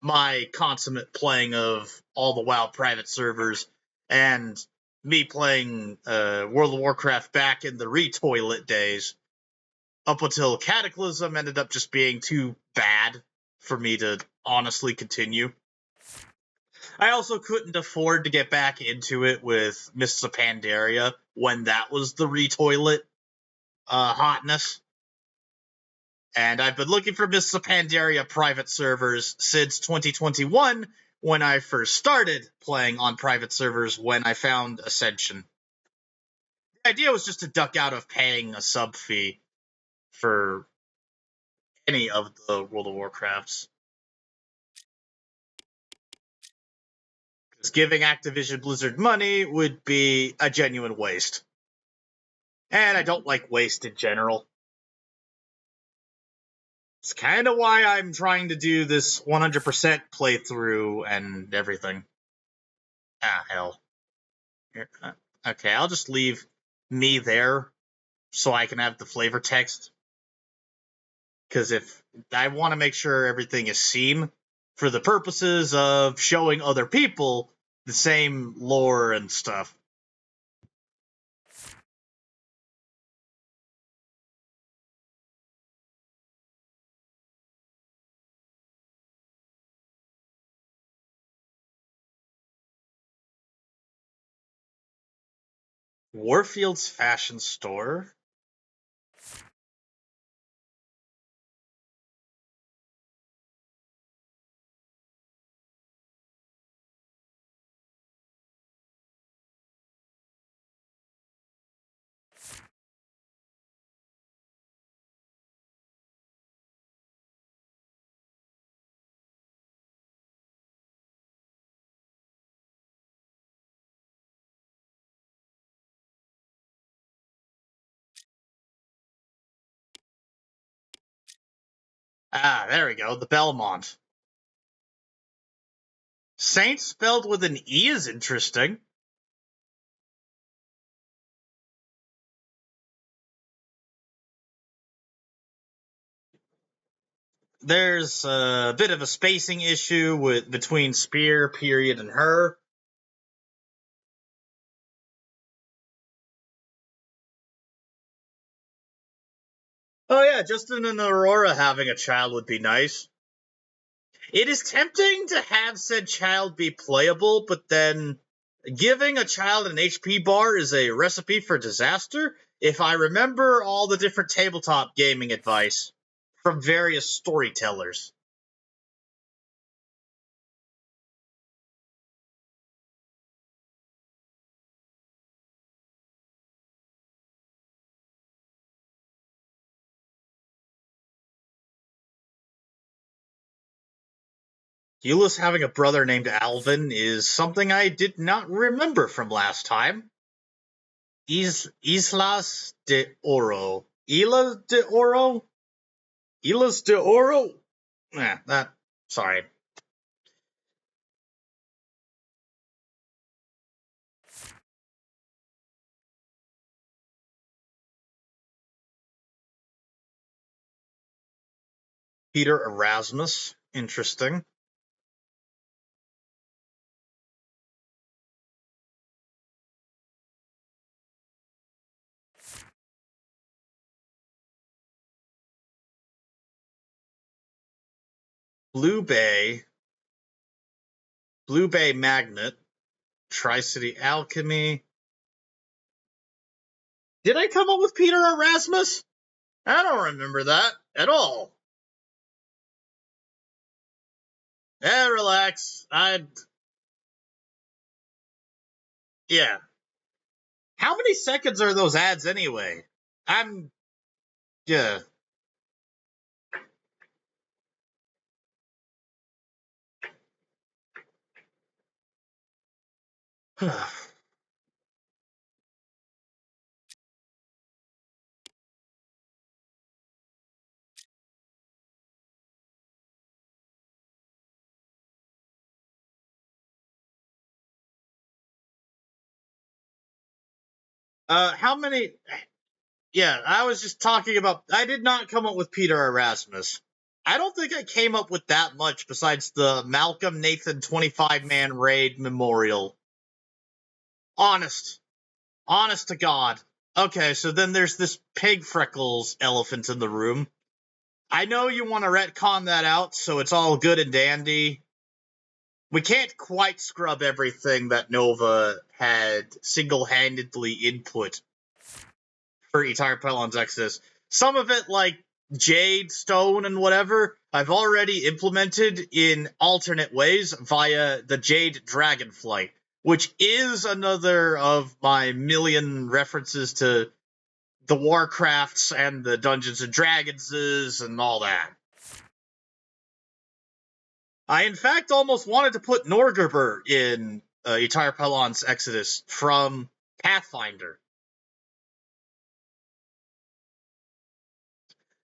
my consummate playing of all the WoW private servers and me playing World of Warcraft back in the retoilet days up until Cataclysm ended up just being too bad for me to honestly continue. I also couldn't afford to get back into it with Mists of Pandaria when that was the retoilet hotness. And I've been looking for Mists of Pandaria private servers since 2021 when I first started playing on private servers when I found Ascension. The idea was just to duck out of paying a sub fee for any of the World of Warcrafts. Because giving Activision Blizzard money would be a genuine waste. And I don't like waste in general. It's kind of why I'm trying to do this 100% playthrough and everything. Ah, hell. Okay, I'll just leave me there so I can have the flavor text. Because if I want to make sure everything is seen for the purposes of showing other people the same lore and stuff. Warfield's Fashion Store? Ah, there we go. The Belmont. Saint spelled with an E is interesting. There's a bit of a spacing issue between spear, period, and her. Oh yeah, Justin and Aurora having a child would be nice. It is tempting to have said child be playable, but then giving a child an HP bar is a recipe for disaster, if I remember all the different tabletop gaming advice from various storytellers. Eula's having a brother named Alvin is something I did not remember from last time. Islas de Oro. Islas de Oro? Islas de Oro? Sorry. Peter Erasmus. Interesting. Blue Bay. Blue Bay Magnet. Tri-City Alchemy. Did I come up with Peter Erasmus? I don't remember that at all. Relax. Yeah. How many seconds are those ads anyway? Yeah. How many? Yeah, I was just talking about. I did not come up with Peter Erasmus. I don't think I came up with that much besides the Malcolm Nathan 25-man raid memorial. Honest. Honest to God. Okay, so then there's this pig freckles elephant in the room. I know you want to retcon that out, so it's all good and dandy. We can't quite scrub everything that Nova had single-handedly input for Etar Pelon's Exodus. Some of it, like Jade, Stone, and whatever, I've already implemented in alternate ways via the Jade Dragonflight, which is another of my million references to the Warcrafts and the Dungeons and Dragonses and all that. I, in fact, almost wanted to put Norgerber in Etar Pelon's Exodus from Pathfinder.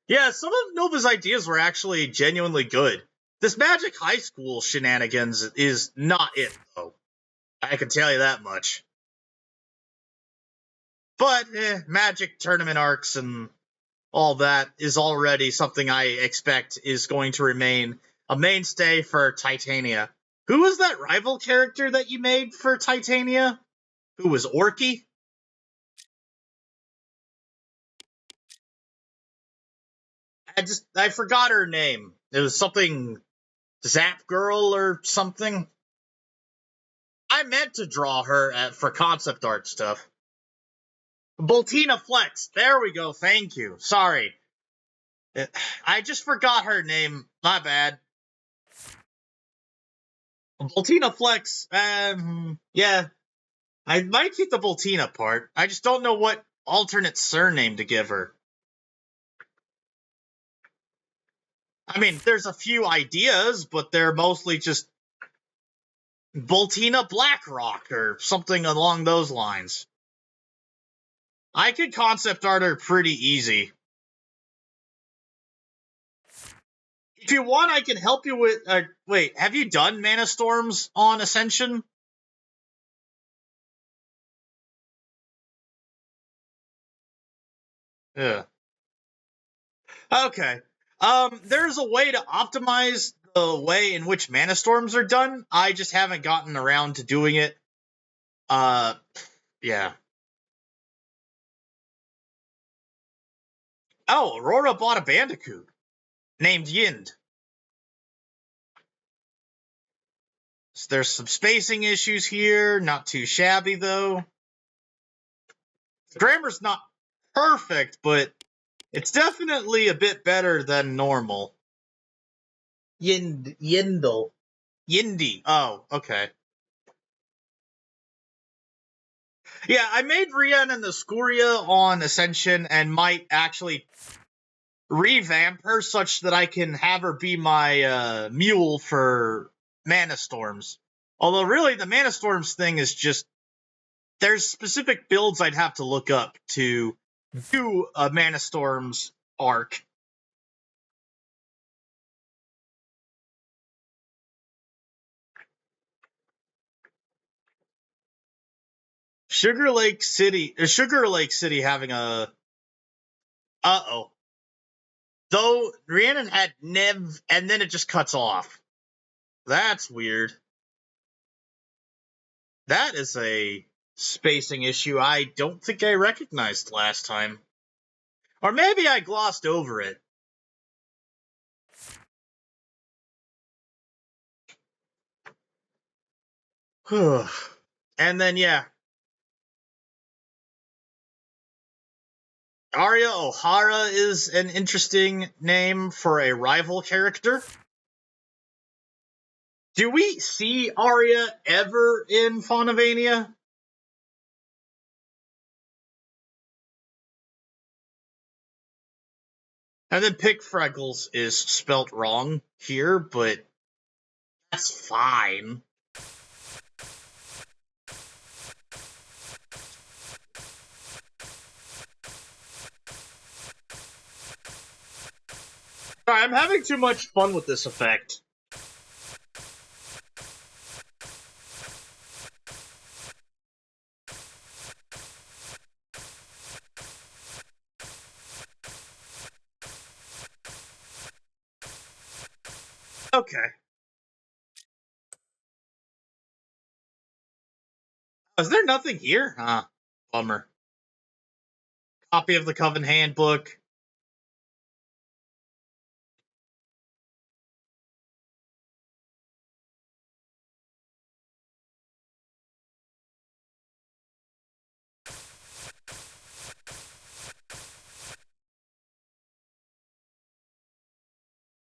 Yeah, some of Nova's ideas were actually genuinely good. This Magic High School shenanigans is not it, though. I can tell you that much. But, Magic tournament arcs and all that is already something I expect is going to remain a mainstay for Titania. Who was that rival character that you made for Titania? Who was Orky? I forgot her name. It was something Zap Girl or something. I meant to draw her for concept art stuff. Boltina Flex. There we go. Thank you. Sorry. I just forgot her name. My bad. Boltina Flex. Yeah. I might keep the Boltina part. I just don't know what alternate surname to give her. I mean, there's a few ideas, but they're mostly just Boltina Blackrock or something along those lines. I could concept art her pretty easy. If you want, I can help you with... wait, have you done Mana Storms on Ascension? Yeah. Okay. There's a way to optimize the way in which Mana Storms are done. I just haven't gotten around to doing it. Yeah. Oh, Aurora bought a Bandicoot named Yind. So there's some spacing issues here, not too shabby though. The grammar's not perfect, but it's definitely a bit better than normal. Yindle. Yindy. Oh, okay. Yeah, I made Rian and the Scoria on Ascension and might actually revamp her such that I can have her be my mule for Mana Storms. Although, really, the Mana Storms thing is just... there's specific builds I'd have to look up to do a Mana Storms arc. Sugar Lake City having a... Uh-oh. Though, Rhiannon had Nev, and then it just cuts off. That's weird. That is a spacing issue I don't think I recognized last time. Or maybe I glossed over it. And then, yeah. Arya O'Hara is an interesting name for a rival character. Do we see Arya ever in Fanuvania? And then Pick Freckles is spelt wrong here, but that's fine. I'm having too much fun with this effect. Okay. Is there nothing here? Ah, bummer. Copy of the Coven Handbook.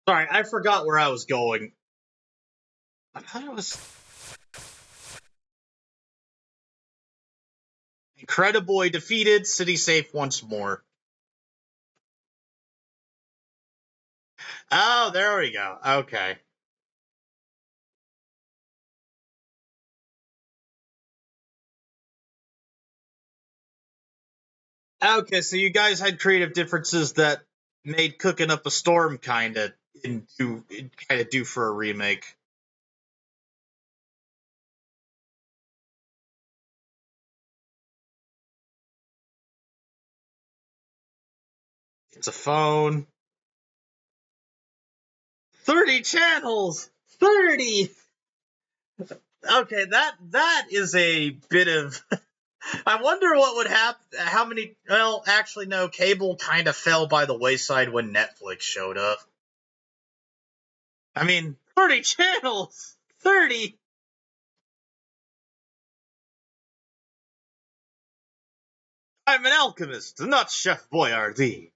Sorry, I forgot where I was going. I thought it was... Incrediboy defeated, city safe once more. Oh, there we go. Okay. Okay, so you guys had creative differences that made cooking up a storm kind of do for a remake. It's a phone. 30 channels! 30! Okay, that is a bit of... I wonder what would happen, how many... Well, actually, no, cable kind of fell by the wayside when Netflix showed up. I mean, 30 channels! 30! I'm an alchemist, not Chef Boyardee.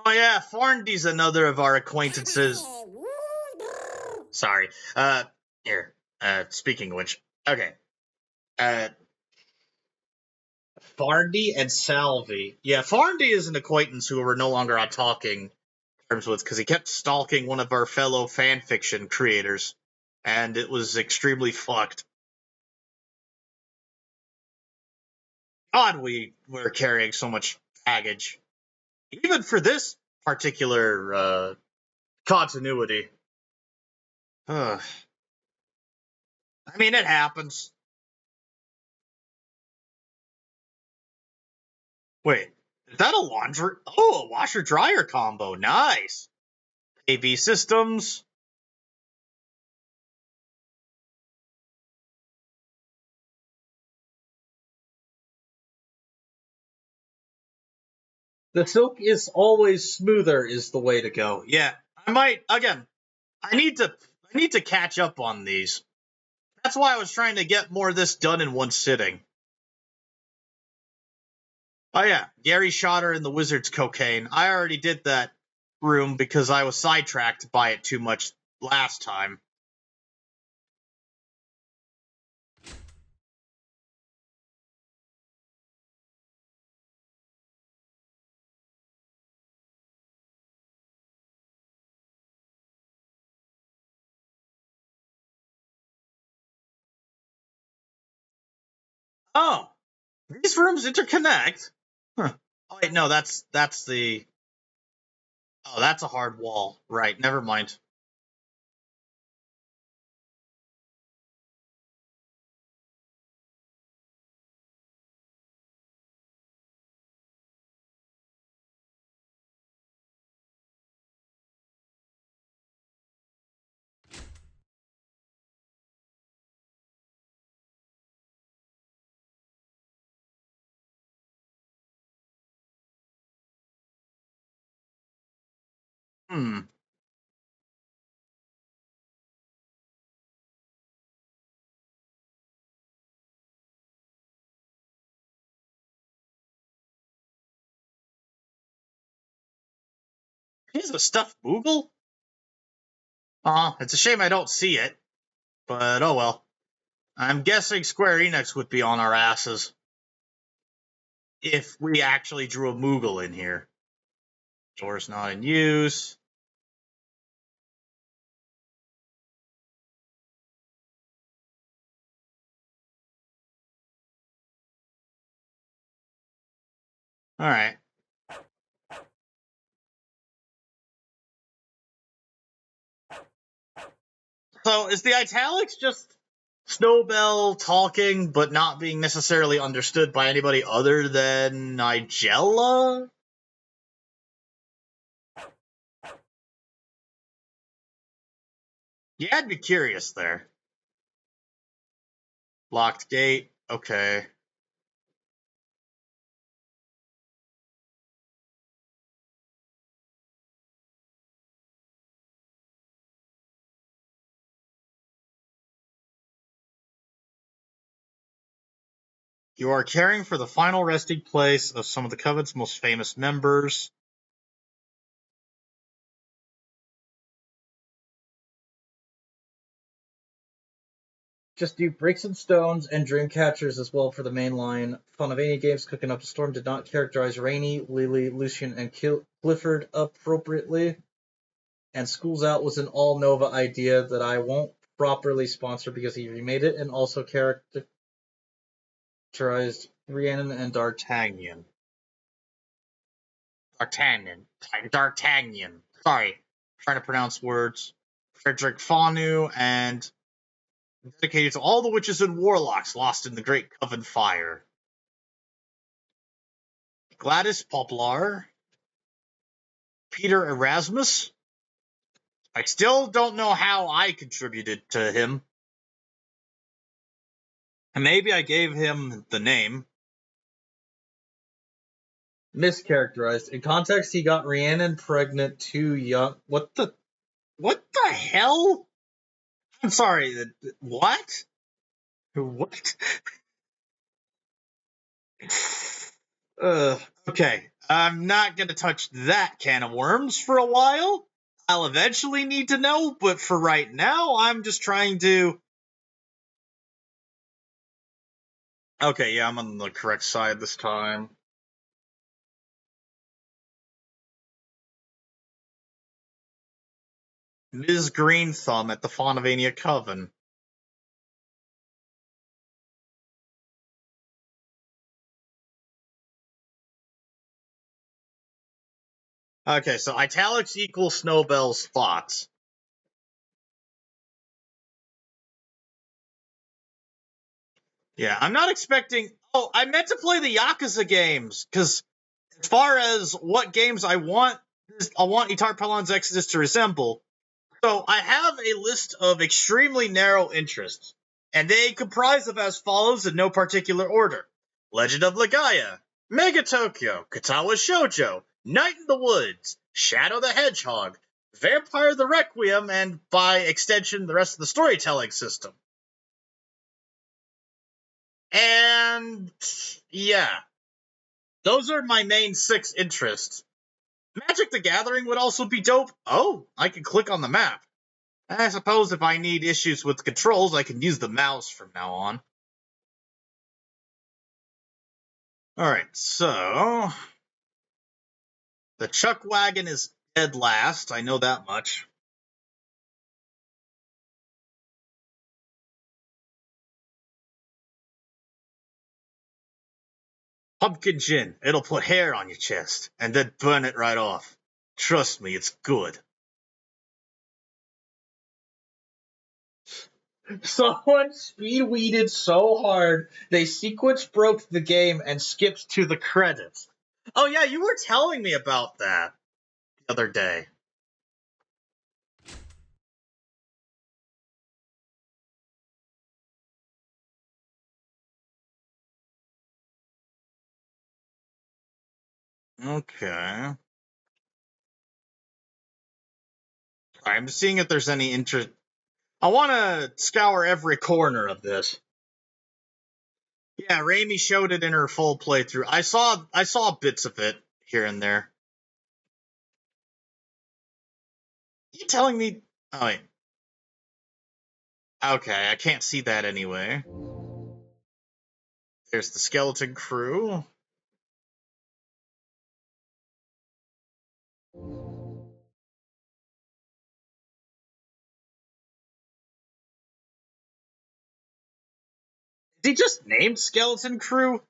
Oh yeah, Farndy's another of our acquaintances. Sorry. Here. Speaking of which, okay. Farndy and Salvi. Yeah, Farndy is an acquaintance who we're no longer on talking terms with because he kept stalking one of our fellow fanfiction creators, and it was extremely fucked. God, we're carrying so much baggage. Even for this particular continuity. I mean, it happens. Wait, is that a laundry? Oh, a washer dryer combo. Nice. AV systems. The silk is always smoother is the way to go. Yeah, I might again. I need to catch up on these. That's why I was trying to get more of this done in one sitting. Oh yeah, Gary Shotter and the Wizard's Cocaine. I already did that room because I was sidetracked by it too much last time. Oh, these rooms interconnect. Huh. Oh wait, no, that's the. Oh, that's a hard wall. Right, never mind. Hmm. He's a stuffed Moogle? It's a shame I don't see it. But oh well. I'm guessing Square Enix would be on our asses if we actually drew a Moogle in here. Door's not in use. Alright. So is the italics just Snowbell talking but not being necessarily understood by anybody other than Nigella? Yeah, I'd be curious there. Locked gate. Okay. You are caring for the final resting place of some of the Coven's most famous members. Just do Bricks and Stones and Dreamcatchers as well for the main line. Fanuvania Games Cooking Up a Storm did not characterize Rainey, Lily, Lucian, and Clifford appropriately. And Schools Out was an all Nova idea that I won't properly sponsor because he remade it and also characterized Rhiannon and D'Artagnan. D'Artagnan. Sorry, I'm trying to pronounce words. Frederick Fanu and dedicated to all the witches and warlocks lost in the Great Coven fire. Gladys Poplar, Peter Erasmus. I still don't know how I contributed to him. And maybe I gave him the name. Mischaracterized. In context, he got Rhiannon pregnant too young. What the hell? I'm sorry. What? What? Okay. I'm not gonna touch that can of worms for a while. I'll eventually need to know, but for right now, I'm just trying to. Okay, yeah, I'm on the correct side this time. Ms. Green Thumb at the Fanuvania Coven. Okay, so italics equals Snowbell's thoughts. Yeah, I'm not expecting... Oh, I meant to play the Yakuza games, because as far as what games I want Itar Pelon's Exodus to resemble, so I have a list of extremely narrow interests, and they comprise of as follows in no particular order. Legend of Legaia, Mega Tokyo, Katawa Shoujo, Night in the Woods, Shadow the Hedgehog, Vampire the Requiem, and by extension, the rest of the storytelling system. And yeah, those are my main 6 interests. Magic the Gathering would also be dope. Oh, I can click on the map. I suppose if I need issues with controls, I can use the mouse from now on. Alright, so... the Chuck Wagon is dead last, I know that much. Pumpkin Gin, it'll put hair on your chest, and then burn it right off. Trust me, it's good. Someone speed-weeded so hard, they sequence broke the game and skipped to the credits. Oh yeah, you were telling me about that the other day. Okay. I'm seeing if there's any interest. I want to scour every corner of this. Yeah, Raimi showed it in her full playthrough. I saw bits of it here and there. You telling me? Oh wait. Okay, I can't see that anyway. There's the skeleton crew. Is he just named Skeleton Crew?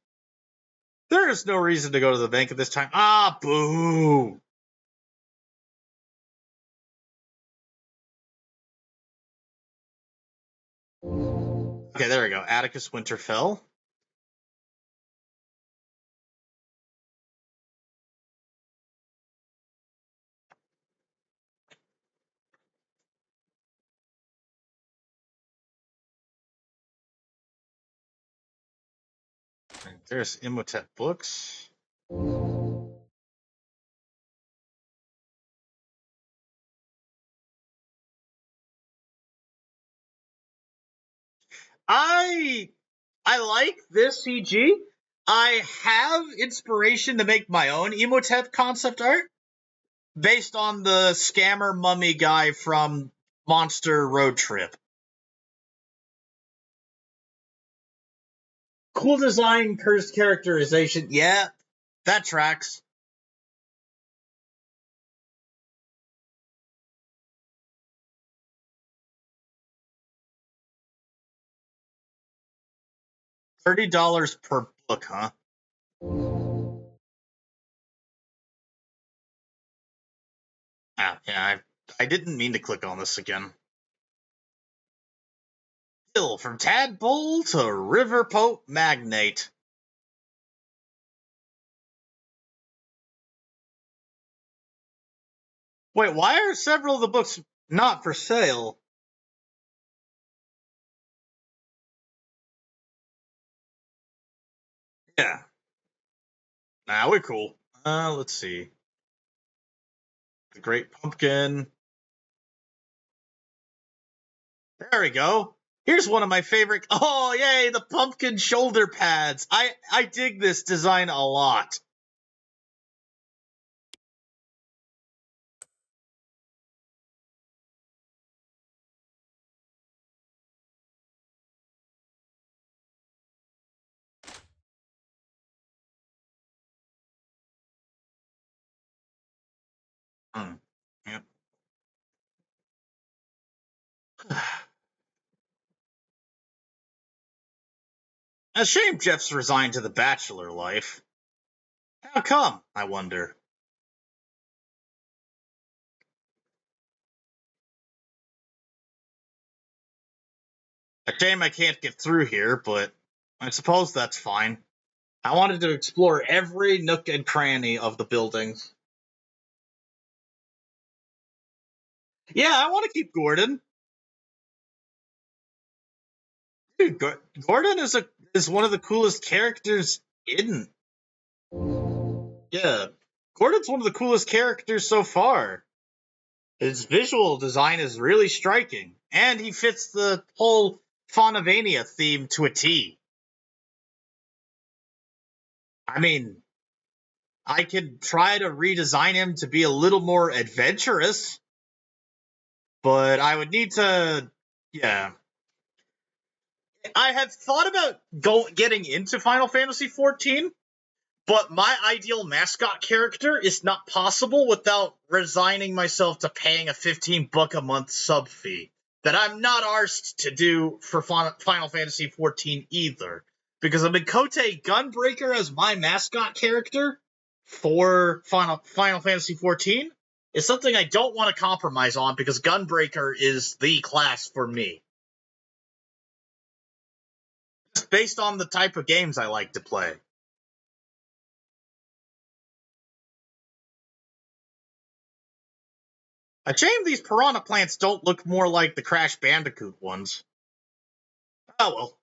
There is no reason to go to the bank at this time. Ah, boo! Okay, there we go. Atticus Winterfell. And there's Imhotep books. I like this CG. I have inspiration to make my own Imhotep concept art based on the scammer mummy guy from Monster Road Trip. Cool design, cursed characterization. Yeah, that tracks. $30 per book, huh? Ah, yeah, I didn't mean to click on this again. Still, from tadpole to riverboat magnate. Wait, why are several of the books not for sale? Yeah. Nah, we're cool. Let's see. The Great Pumpkin. There we go. Here's one of my favorite. Oh, yay, the pumpkin shoulder pads. I dig this design a lot. Yep. A shame Jeff's resigned to the bachelor life. How come, I wonder? Shame I can't get through here, but I suppose that's fine. I wanted to explore every nook and cranny of the buildings. Yeah, I want to keep Gordon. Dude, Gordon is one of the coolest characters in. Yeah, Gordon's one of the coolest characters so far. His visual design is really striking, and he fits the whole Fanuvania theme to a T. I mean, I could try to redesign him to be a little more adventurous, but I would need to, yeah. I have thought about getting into Final Fantasy XIV, but my ideal mascot character is not possible without resigning myself to paying a $15 a month sub fee that I'm not arsed to do for Final Fantasy XIV either. Because a Mikote Gunbreaker as my mascot character for Final Fantasy XIV is something I don't want to compromise on because Gunbreaker is the class for me. Just based on the type of games I like to play. A shame these piranha plants don't look more like the Crash Bandicoot ones. Oh well.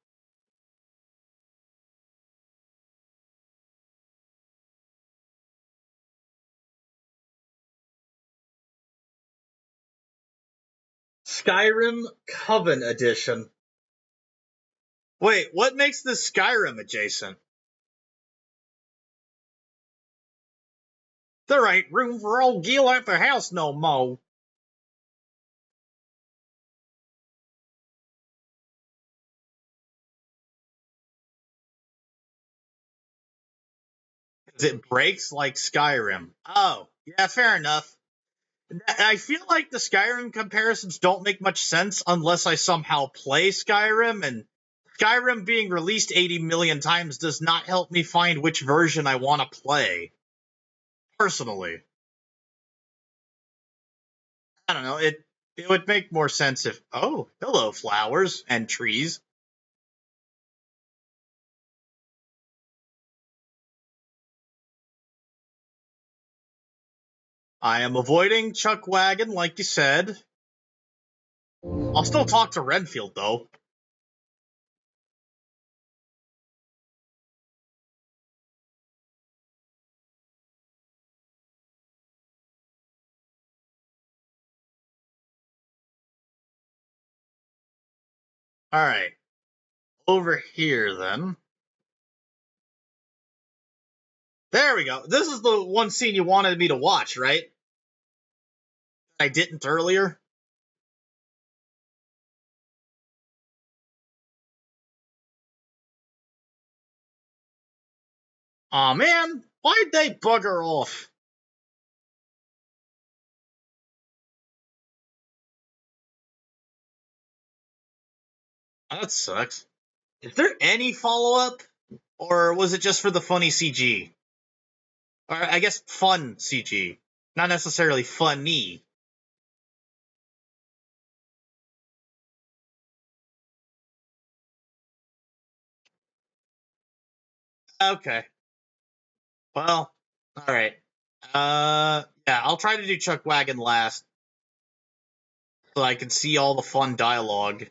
Skyrim Coven Edition. Wait, what makes this Skyrim adjacent? There ain't room for old Gil at the house no mo'. It breaks like Skyrim. Oh, yeah, fair enough. I feel like the Skyrim comparisons don't make much sense unless I somehow play Skyrim, and Skyrim being released 80 million times does not help me find which version I want to play. Personally. I don't know, it would make more sense if, oh, hello, flowers and trees. I am avoiding Chuckwagon, like you said. I'll still talk to Renfield, though. Alright. Over here, then. There we go. This is the one scene you wanted me to watch, right? I didn't earlier. Aw, man. Why'd they bugger off? That sucks. Is there any follow-up? Or was it just for the funny CG? Or, I guess, fun CG. Not necessarily funny. Okay. Well, alright. Yeah, I'll try to do Chuck Wagon last, so I can see all the fun dialogue.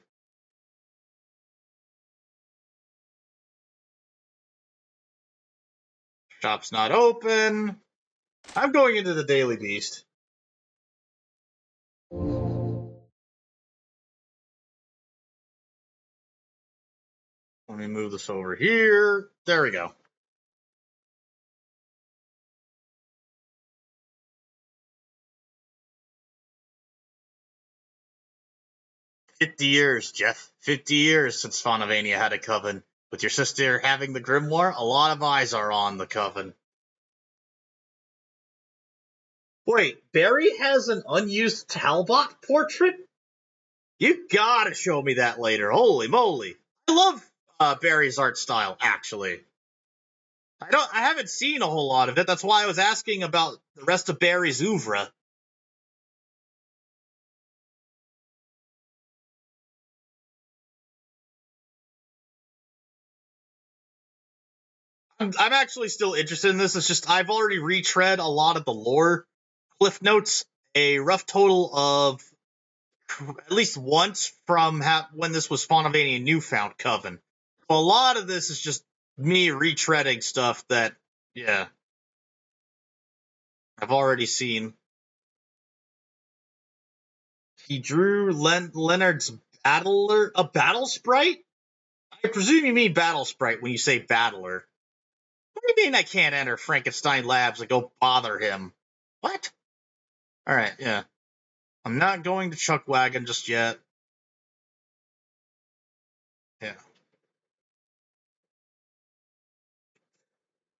Shop's not open. I'm going into the Daily Beast. Let me move this over here. There we go. "50 years, Jeff. 50 years since Fanuvania had a coven. With your sister having the grimoire, a lot of eyes are on the coven." Wait, Barry has an unused Talbot portrait? You gotta show me that later. Holy moly. I love Barry's art style, actually. I haven't seen a whole lot of it. That's why I was asking about the rest of Barry's oeuvre. I'm actually still interested in this. It's just I've already retread a lot of the lore cliff notes, a rough total of at least once from when this was Fanuvania Newfound Coven. So a lot of this is just me retreading stuff that, yeah, I've already seen. He drew Leonard's a battle sprite? I presume you mean battle sprite when you say battler. What do you mean I can't enter Frankenstein Labs and go bother him? What? Alright, yeah. I'm not going to Chuckwagon just yet. Yeah.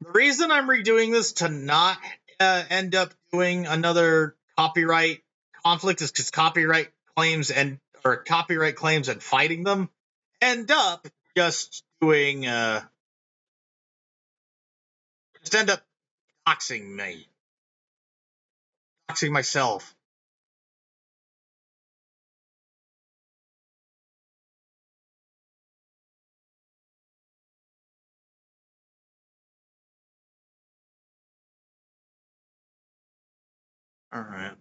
The reason I'm redoing this to not end up doing another copyright conflict is because copyright claims and fighting them end up just doing just end up doxing me, doxing myself. All right.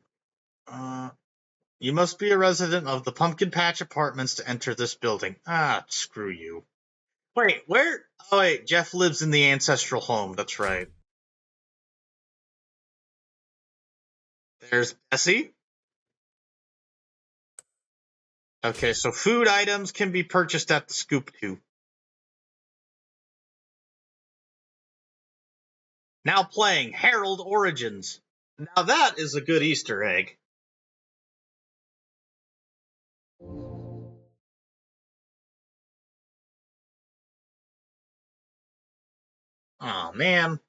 You must be a resident of the Pumpkin Patch Apartments to enter this building. Ah, screw you. Wait, where? Oh, wait, Jeff lives in the ancestral home. That's right. There's Bessie. Okay, so food items can be purchased at the Scoop too. Now playing Herald Origins. Now that is a good Easter egg. Oh man.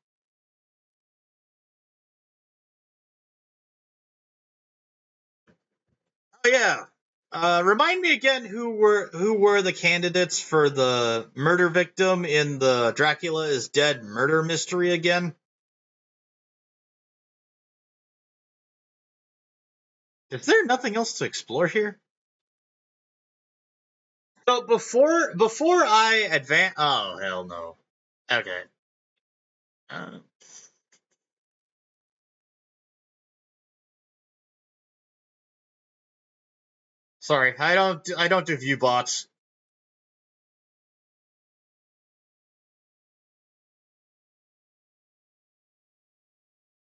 Oh yeah. Remind me again who were the candidates for the murder victim in the Dracula is Dead murder mystery again? Is there nothing else to explore here? So before I advance, oh hell no. Okay. Uh, sorry, I don't do view bots.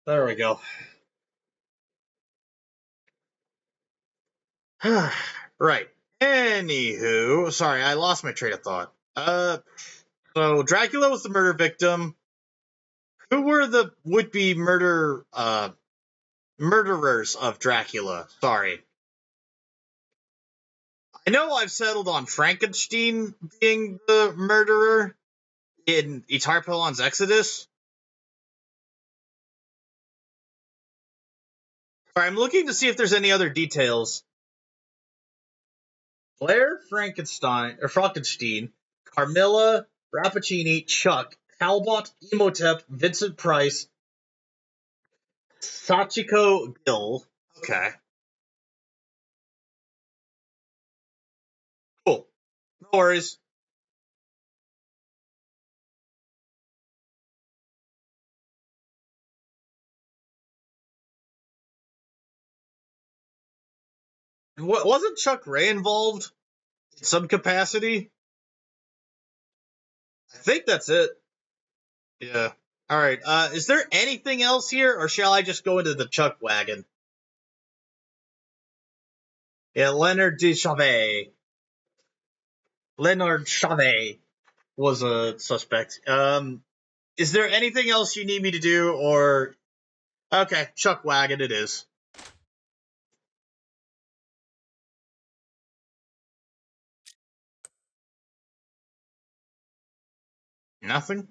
There we go. Right. Anywho, sorry, I lost my train of thought. So Dracula was the murder victim. Who were the would-be murderers of Dracula? Sorry. I know I've settled on Frankenstein being the murderer in Itarpilon's Exodus. Sorry, I'm looking to see if there's any other details. Claire Frankenstein, Carmilla, Rappaccini, Chuck, Talbot, Emotep, Vincent Price, Sachiko Gill. Okay, cool. No worries. Wasn't Chuck Ray involved in some capacity? I think that's it. Yeah. All right. Is there anything else here, or shall I just go into the Chuck wagon? Yeah, Leonard Chavez. Leonard Chavez was a suspect. Is there anything else you need me to do, or okay, Chuck wagon it is. Nothing.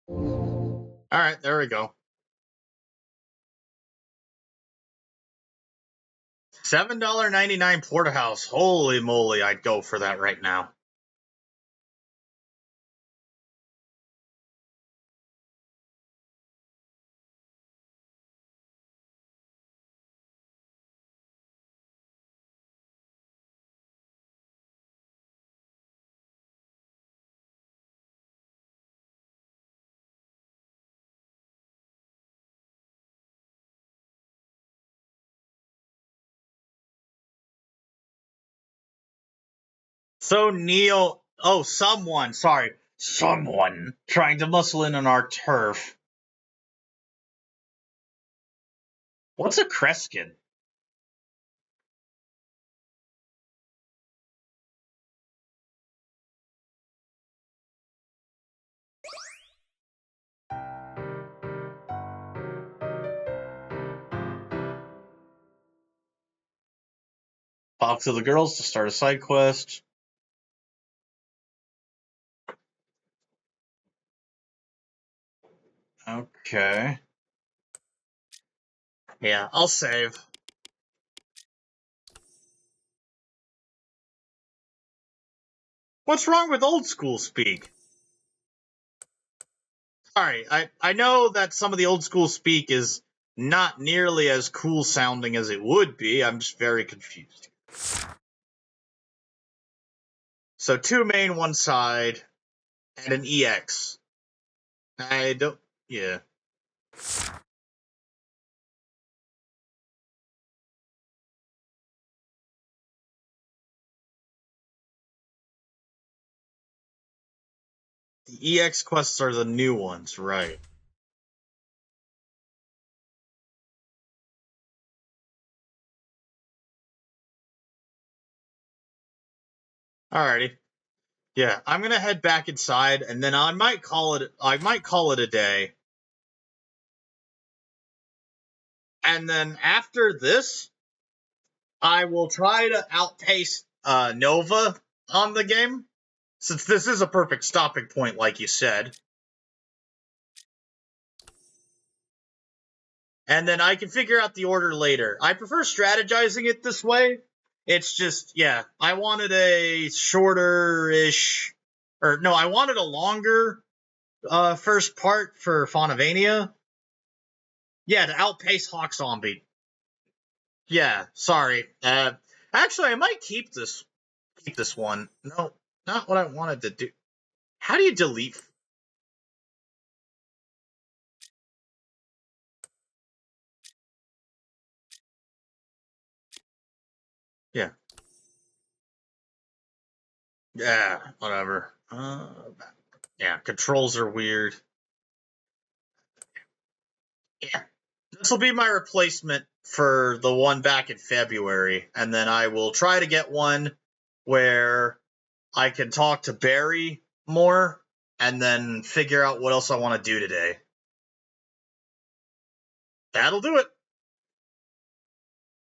All right, there we go. $7.99 porterhouse. Holy moly, I'd go for that right now. So Neil, oh, someone trying to muscle in on our turf. What's a Kreskin? Talk to the girls to start a side quest. Okay. Yeah, I'll save. What's wrong with old school speak? Sorry, I know that some of the old school speak is not nearly as cool sounding as it would be. I'm just very confused. So 2 main, 1 side, and an EX. I don't... yeah. The EX quests are the new ones, right. Alrighty. Yeah, I'm gonna head back inside, and then I might call it a day. And then after this, I will try to outpace Nova on the game, since this is a perfect stopping point, like you said. And then I can figure out the order later. I prefer strategizing it this way. It's just, yeah, I wanted a shorter-ish, or no, I wanted a longer first part for Fanuvania. Yeah, to outpace Hawk Zombie. Yeah, sorry. Actually, I might keep this one. No, not what I wanted to do. How do you delete? Yeah. Yeah, whatever. Yeah, controls are weird. Yeah. This will be my replacement for the one back in February, and then I will try to get one where I can talk to Barry more, and then figure out what else I want to do today. That'll do it.